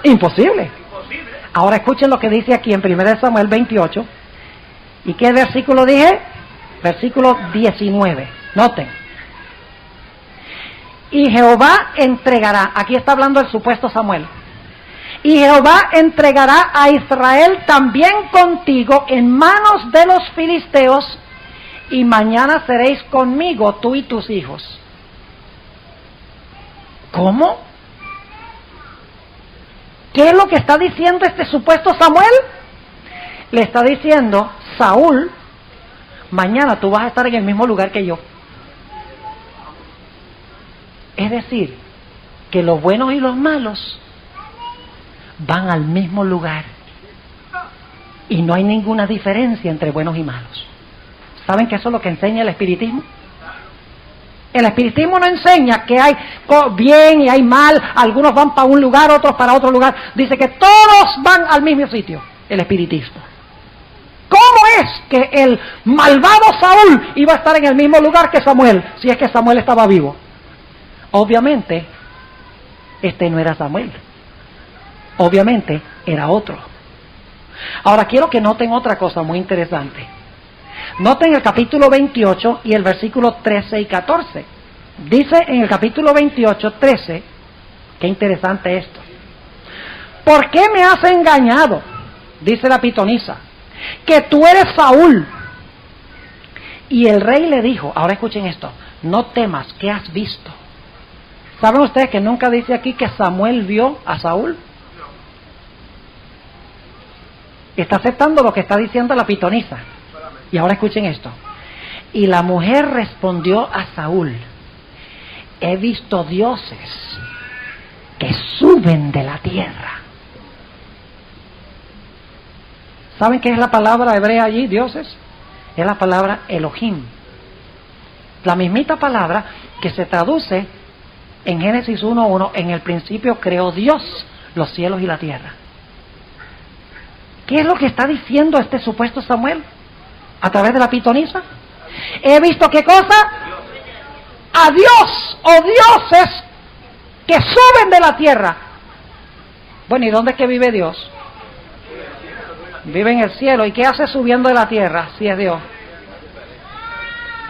Imposible. Ahora escuchen lo que dice aquí en 1 Samuel 28. ¿Y qué versículo dije? Versículo 19. Noten. Y Jehová entregará, aquí está hablando el supuesto Samuel, y Jehová entregará a Israel también contigo en manos de los filisteos, y mañana seréis conmigo, tú y tus hijos. ¿Cómo? ¿Qué es lo que está diciendo este supuesto Samuel? Le está diciendo, Saúl, mañana tú vas a estar en el mismo lugar que yo. Es decir, que los buenos y los malos van al mismo lugar. Y no hay ninguna diferencia entre buenos y malos. ¿Saben que eso es lo que enseña el espiritismo? El espiritismo no enseña que hay bien y hay mal, algunos van para un lugar, otros para otro lugar. Dice que todos van al mismo sitio, el espiritismo. ¿Cómo es que el malvado Saúl iba a estar en el mismo lugar que Samuel, si es que Samuel estaba vivo? Obviamente, este no era Samuel. Obviamente, era otro. Ahora quiero que noten otra cosa muy interesante. Noten el capítulo 28 y el versículo 13 y 14. Dice en el capítulo 28, 13, qué interesante esto. ¿Por qué me has engañado? Dice la pitonisa, que tú eres Saúl. Y el rey le dijo, ahora escuchen esto, no temas, ¿qué has visto? ¿Saben ustedes que nunca dice aquí que Samuel vio a Saúl? Está aceptando lo que está diciendo la pitonisa. Y ahora escuchen esto. Y la mujer respondió a Saúl, he visto dioses que suben de la tierra. ¿Saben qué es la palabra hebrea allí, dioses? Es la palabra Elohim. La mismita palabra que se traduce en Génesis 1:1, en el principio creó Dios los cielos y la tierra. ¿Qué es lo que está diciendo este supuesto Samuel? A través de la pitonisa. He visto, ¿qué cosa? A Dios o dioses que suben de la tierra. Bueno, ¿y dónde es que vive Dios? Vive en el cielo. ¿Y qué hace subiendo de la tierra si es Dios?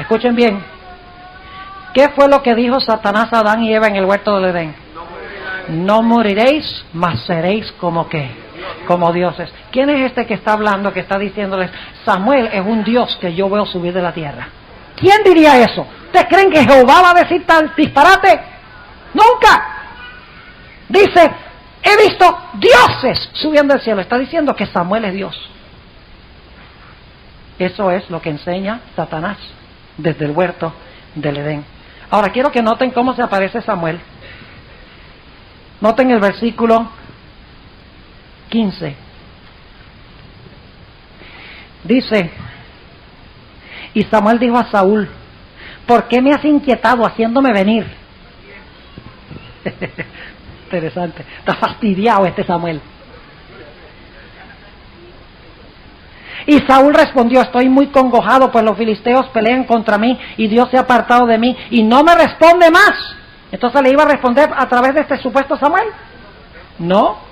Escuchen bien. ¿Qué fue lo que dijo Satanás a Adán y Eva en el huerto del Edén? No moriréis, mas seréis como qué. Como dioses. ¿Quién es este que está hablando, que está diciéndoles, Samuel es un dios que yo veo subir de la tierra? ¿Quién diría eso? ¿Ustedes creen que Jehová va a decir tal disparate? ¡Nunca! Dice, he visto dioses subiendo del cielo. Está diciendo que Samuel es Dios. Eso es lo que enseña Satanás desde el huerto del Edén. Ahora quiero que noten cómo se aparece Samuel. Noten el versículo 15. Dice, y Samuel dijo a Saúl, ¿por qué me has inquietado haciéndome venir? Interesante, está fastidiado este Samuel. Y Saúl respondió, estoy muy congojado, pues los filisteos pelean contra mí y Dios se ha apartado de mí y no me responde más. Entonces le iba a responder a través de este supuesto Samuel. No.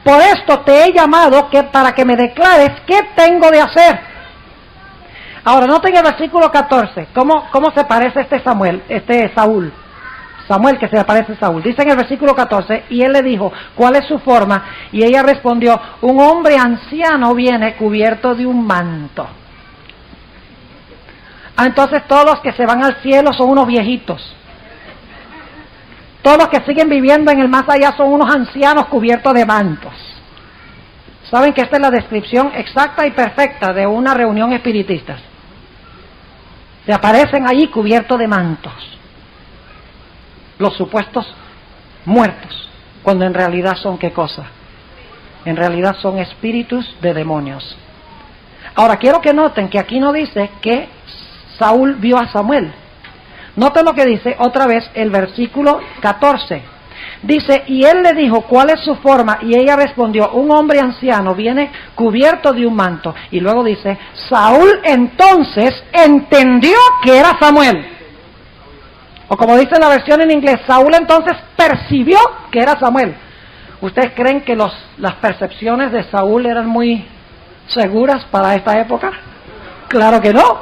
Por esto te he llamado para que me declares qué tengo de hacer. Ahora noten el versículo 14, cómo se parece este Samuel, este Saúl. Samuel que se aparece a Saúl. Dice en el versículo 14, y él le dijo, ¿cuál es su forma? Y ella respondió, un hombre anciano viene cubierto de un manto. Entonces todos los que se van al cielo son unos viejitos. Todos los que siguen viviendo en el más allá son unos ancianos cubiertos de mantos. Saben que esta es la descripción exacta y perfecta de una reunión espiritista. Se aparecen allí cubiertos de mantos. Los supuestos muertos, cuando en realidad son ¿qué cosa? En realidad son espíritus de demonios. Ahora quiero que noten que aquí no dice que Saúl vio a Samuel. Noten lo que dice otra vez el versículo 14. Dice, y él le dijo, ¿cuál es su forma? Y ella respondió, un hombre anciano viene cubierto de un manto. Y luego dice, Saúl entonces entendió que era Samuel. O como dice la versión en inglés, Saúl entonces percibió que era Samuel. ¿Ustedes creen que las percepciones de Saúl eran muy seguras para esta época? Claro que no.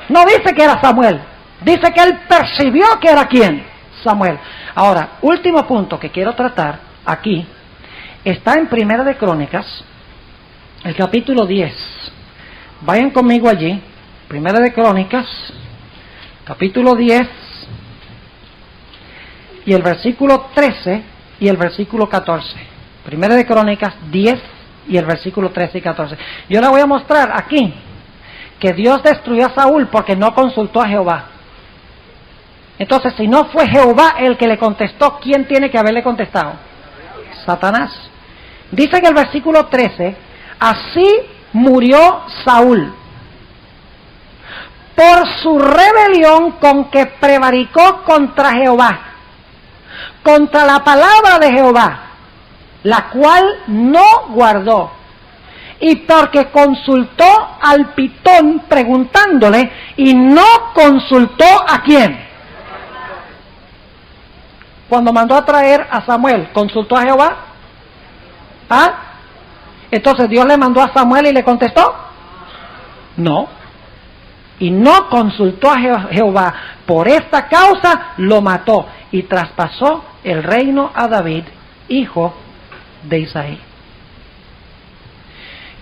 No dice que era Samuel. Dice que él percibió que era ¿quién? Samuel. Ahora, último punto que quiero tratar aquí, está en Primera de Crónicas, el capítulo 10. Vayan conmigo allí, Primera de Crónicas, capítulo 10, y el versículo 13 y el versículo 14. Primera de Crónicas 10 y el versículo 13 y 14. Yo le voy a mostrar aquí que Dios destruyó a Saúl porque no consultó a Jehová. Entonces, si no fue Jehová el que le contestó, ¿quién tiene que haberle contestado? Satanás. Dice en el versículo 13, así murió Saúl por su rebelión con que prevaricó contra Jehová, contra la palabra de Jehová, la cual no guardó, y porque consultó al pitón preguntándole, y no consultó a quién. Cuando mandó a traer a Samuel, ¿consultó a Jehová? ¿Ah? Entonces Dios le mandó a Samuel y le contestó, no. Y no consultó a Jehová. Por esta causa lo mató y traspasó el reino a David, hijo de Isaí.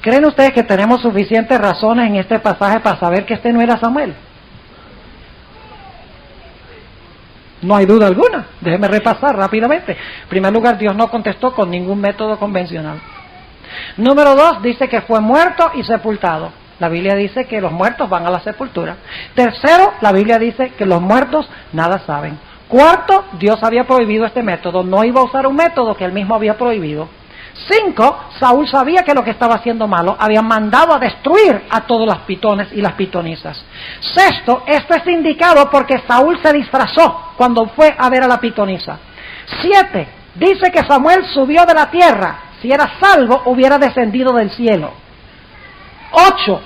¿Creen ustedes que tenemos suficientes razones en este pasaje para saber que este no era Samuel? No hay duda alguna. Déjenme repasar rápidamente. En primer lugar, Dios no contestó con ningún método convencional. Número 2, dice que fue muerto y sepultado. La Biblia dice que los muertos van a la sepultura. Tercero, la Biblia dice que los muertos nada saben. Cuarto, Dios había prohibido este método, no iba a usar un método que él mismo había prohibido. 5, Saúl sabía que lo que estaba haciendo malo, habían mandado a destruir a todos los pitones y las pitonisas. 6, esto es indicado porque Saúl se disfrazó cuando fue a ver a la pitonisa. 7, dice que Samuel subió de la tierra, si era salvo hubiera descendido del cielo. 8,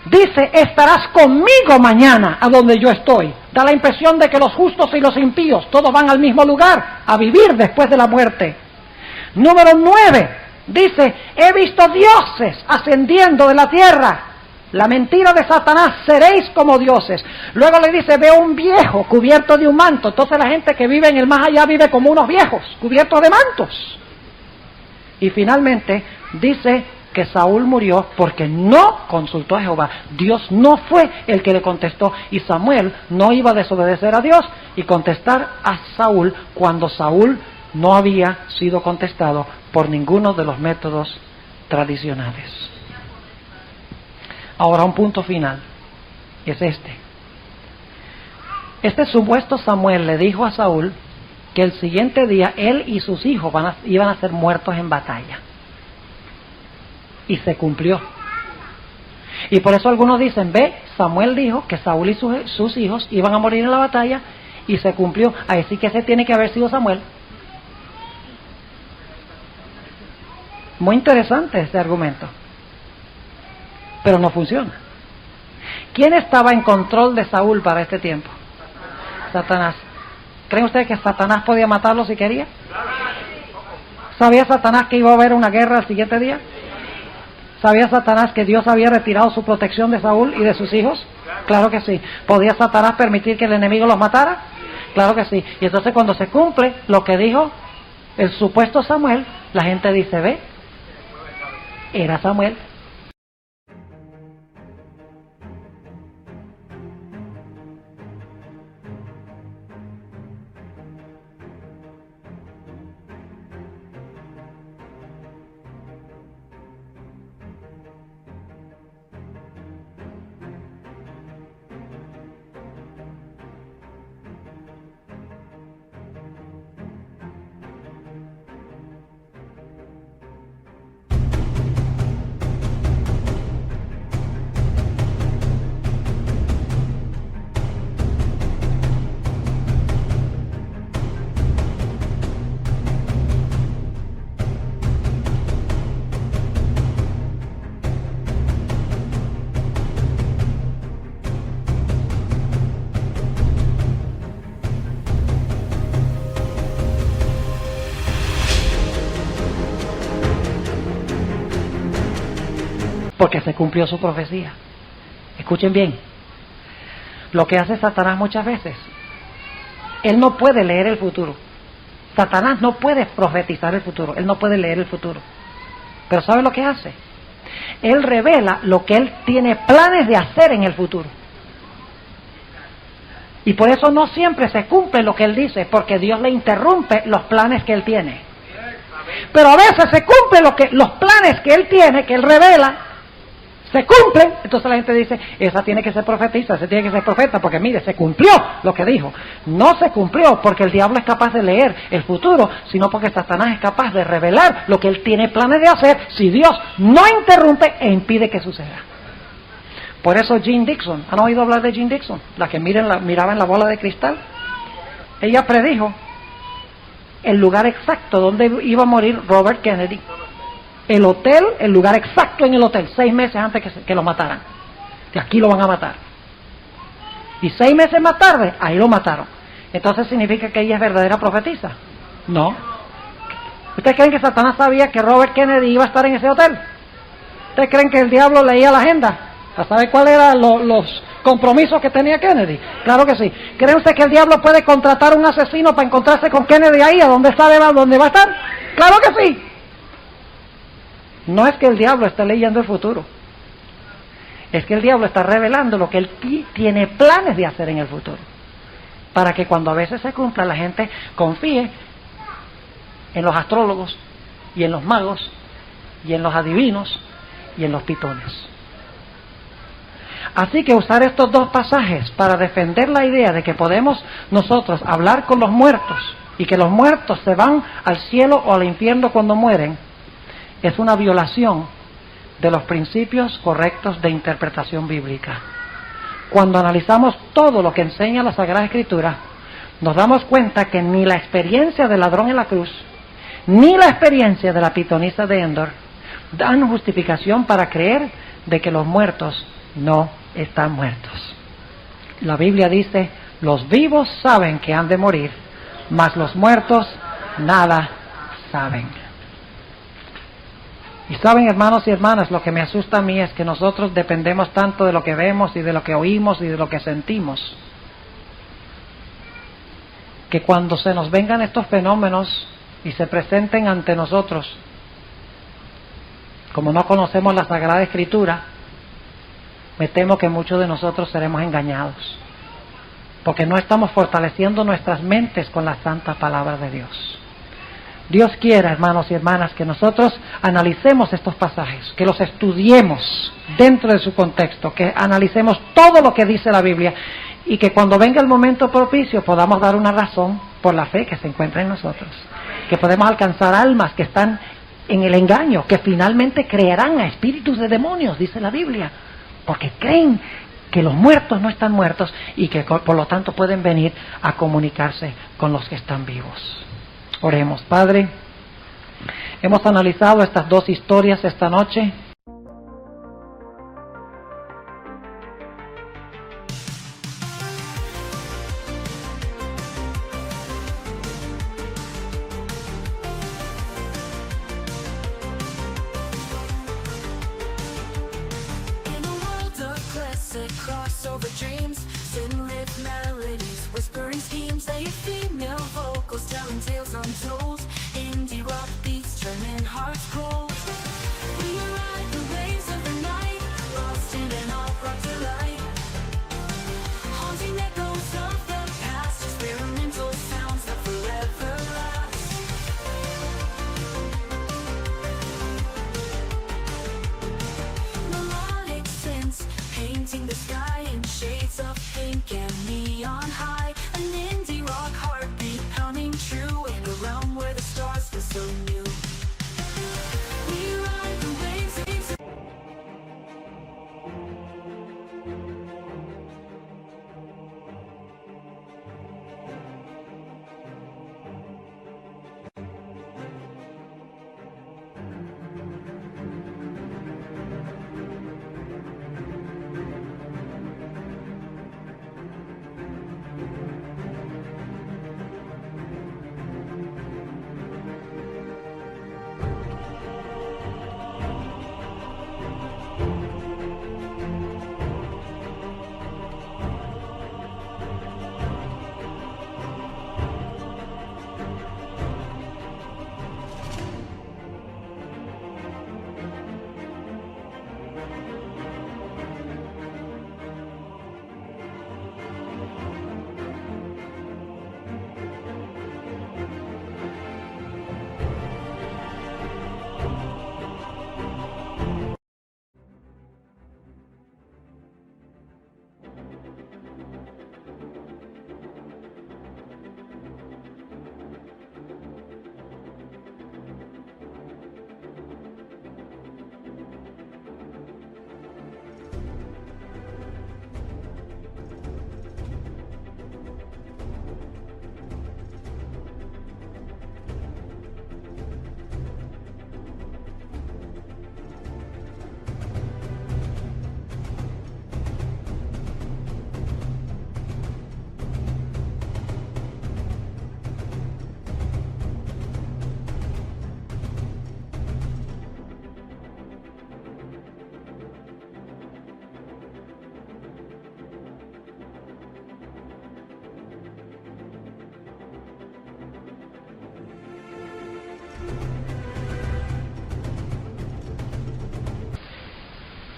dice, estarás conmigo mañana a donde yo estoy. Da la impresión de que los justos y los impíos todos van al mismo lugar a vivir después de la muerte. Número 9, dice, he visto dioses ascendiendo de la tierra. La mentira de Satanás, seréis como dioses. Luego le dice, veo un viejo cubierto de un manto. Entonces la gente que vive en el más allá vive como unos viejos, cubiertos de mantos. Y finalmente dice que Saúl murió porque no consultó a Jehová. Dios no fue el que le contestó, y Samuel no iba a desobedecer a Dios y contestar a Saúl cuando Saúl no había sido contestado por ninguno de los métodos tradicionales. Ahora un punto final, es este. Este supuesto Samuel le dijo a Saúl que el siguiente día él y sus hijos iban a ser muertos en batalla. Y se cumplió. Y por eso algunos dicen, ve, Samuel dijo que Saúl y sus hijos iban a morir en la batalla, y se cumplió. Así que ese tiene que haber sido Samuel. Muy interesante este argumento, pero no funciona. ¿Quién estaba en control de Saúl para este tiempo? Satanás. ¿Creen ustedes que Satanás podía matarlo si quería? ¿Sabía Satanás que iba a haber una guerra al siguiente día? ¿Sabía Satanás que Dios había retirado su protección de Saúl y de sus hijos? Claro que sí. ¿Podía Satanás permitir que el enemigo los matara? Claro que sí. Y entonces cuando se cumple lo que dijo el supuesto Samuel, la gente dice, ve, era Samuel. Porque se cumplió su profecía. Escuchen bien, lo que hace Satanás muchas veces, él no puede leer el futuro. Satanás no puede profetizar el futuro, él no puede leer el futuro. Pero ¿sabe lo que hace? Él revela lo que él tiene planes de hacer en el futuro. Y por eso no siempre se cumple lo que él dice, porque Dios le interrumpe los planes que él tiene. Pero a veces se cumple los planes que él tiene, que él revela. se cumplen, entonces la gente dice, esa tiene que ser profetisa, ese tiene que ser profeta, porque mire, se cumplió lo que dijo. No se cumplió porque el diablo es capaz de leer el futuro, sino porque Satanás es capaz de revelar lo que él tiene planes de hacer si Dios no interrumpe e impide que suceda. Por eso Jean Dixon, ¿han oído hablar de Jean Dixon? La que miraba en la bola de cristal. Ella predijo el lugar exacto donde iba a morir Robert Kennedy. El hotel, el lugar exacto en el hotel, 6 meses antes que lo mataran. Que aquí lo van a matar. Y 6 meses más tarde, ahí lo mataron. Entonces significa que ella es verdadera profetisa. No. ¿Ustedes creen que Satanás sabía que Robert Kennedy iba a estar en ese hotel? ¿Ustedes creen que el diablo leía la agenda? ¿Para saber cuáles eran los compromisos que tenía Kennedy? Claro que sí. ¿Cree usted que el diablo puede contratar a un asesino para encontrarse con Kennedy ahí, a donde va a estar? Claro que sí. No es que el diablo esté leyendo el futuro. Es que el diablo está revelando lo que él tiene planes de hacer en el futuro. Para que cuando a veces se cumpla, la gente confíe en los astrólogos, y en los magos, y en los adivinos, y en los pitones. Así que usar estos 2 pasajes para defender la idea de que podemos nosotros hablar con los muertos, y que los muertos se van al cielo o al infierno cuando mueren, es una violación de los principios correctos de interpretación bíblica. Cuando analizamos todo lo que enseña la Sagrada Escritura, nos damos cuenta que ni la experiencia del ladrón en la cruz, ni la experiencia de la pitonisa de Endor, dan justificación para creer de que los muertos no están muertos. La Biblia dice, los vivos saben que han de morir, mas los muertos nada saben. Y saben, hermanos y hermanas, lo que me asusta a mí es que nosotros dependemos tanto de lo que vemos y de lo que oímos y de lo que sentimos, que cuando se nos vengan estos fenómenos y se presenten ante nosotros, como no conocemos la Sagrada Escritura, me temo que muchos de nosotros seremos engañados, porque no estamos fortaleciendo nuestras mentes con la santa palabra de Dios. Dios quiera, hermanos y hermanas, que nosotros analicemos estos pasajes, que los estudiemos dentro de su contexto, que analicemos todo lo que dice la Biblia y que cuando venga el momento propicio podamos dar una razón por la fe que se encuentra en nosotros, que podemos alcanzar almas que están en el engaño, que finalmente creerán a espíritus de demonios, dice la Biblia, porque creen que los muertos no están muertos y que por lo tanto pueden venir a comunicarse con los que están vivos. Oremos. Padre, hemos analizado estas 2 historias esta noche. Untold indie rock beats turning hearts cold. We ride the waves of the night, lost in an all-brought delight. Haunting echoes of the past, experimental sounds that forever last. Melodic synths painting the sky in shades of pink and neon high. An indie rock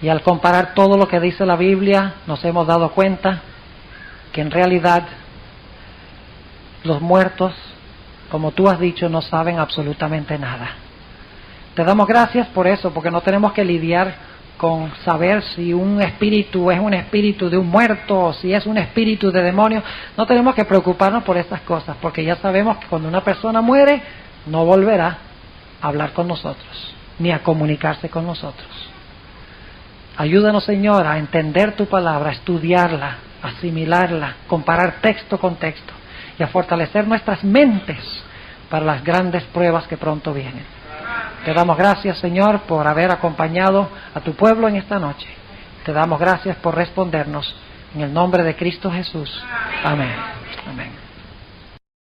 Y al comparar todo lo que dice la Biblia, nos hemos dado cuenta que en realidad los muertos, como tú has dicho, no saben absolutamente nada. Te damos gracias por eso, porque no tenemos que lidiar con saber si un espíritu es un espíritu de un muerto o si es un espíritu de demonio. No tenemos que preocuparnos por estas cosas, porque ya sabemos que cuando una persona muere, no volverá a hablar con nosotros, ni a comunicarse con nosotros. Ayúdanos, Señor, a entender tu palabra, a estudiarla, asimilarla, comparar texto con texto y a fortalecer nuestras mentes para las grandes pruebas que pronto vienen. Te damos gracias, Señor, por haber acompañado a tu pueblo en esta noche. Te damos gracias por respondernos. En el nombre de Cristo Jesús. Amén. Amén.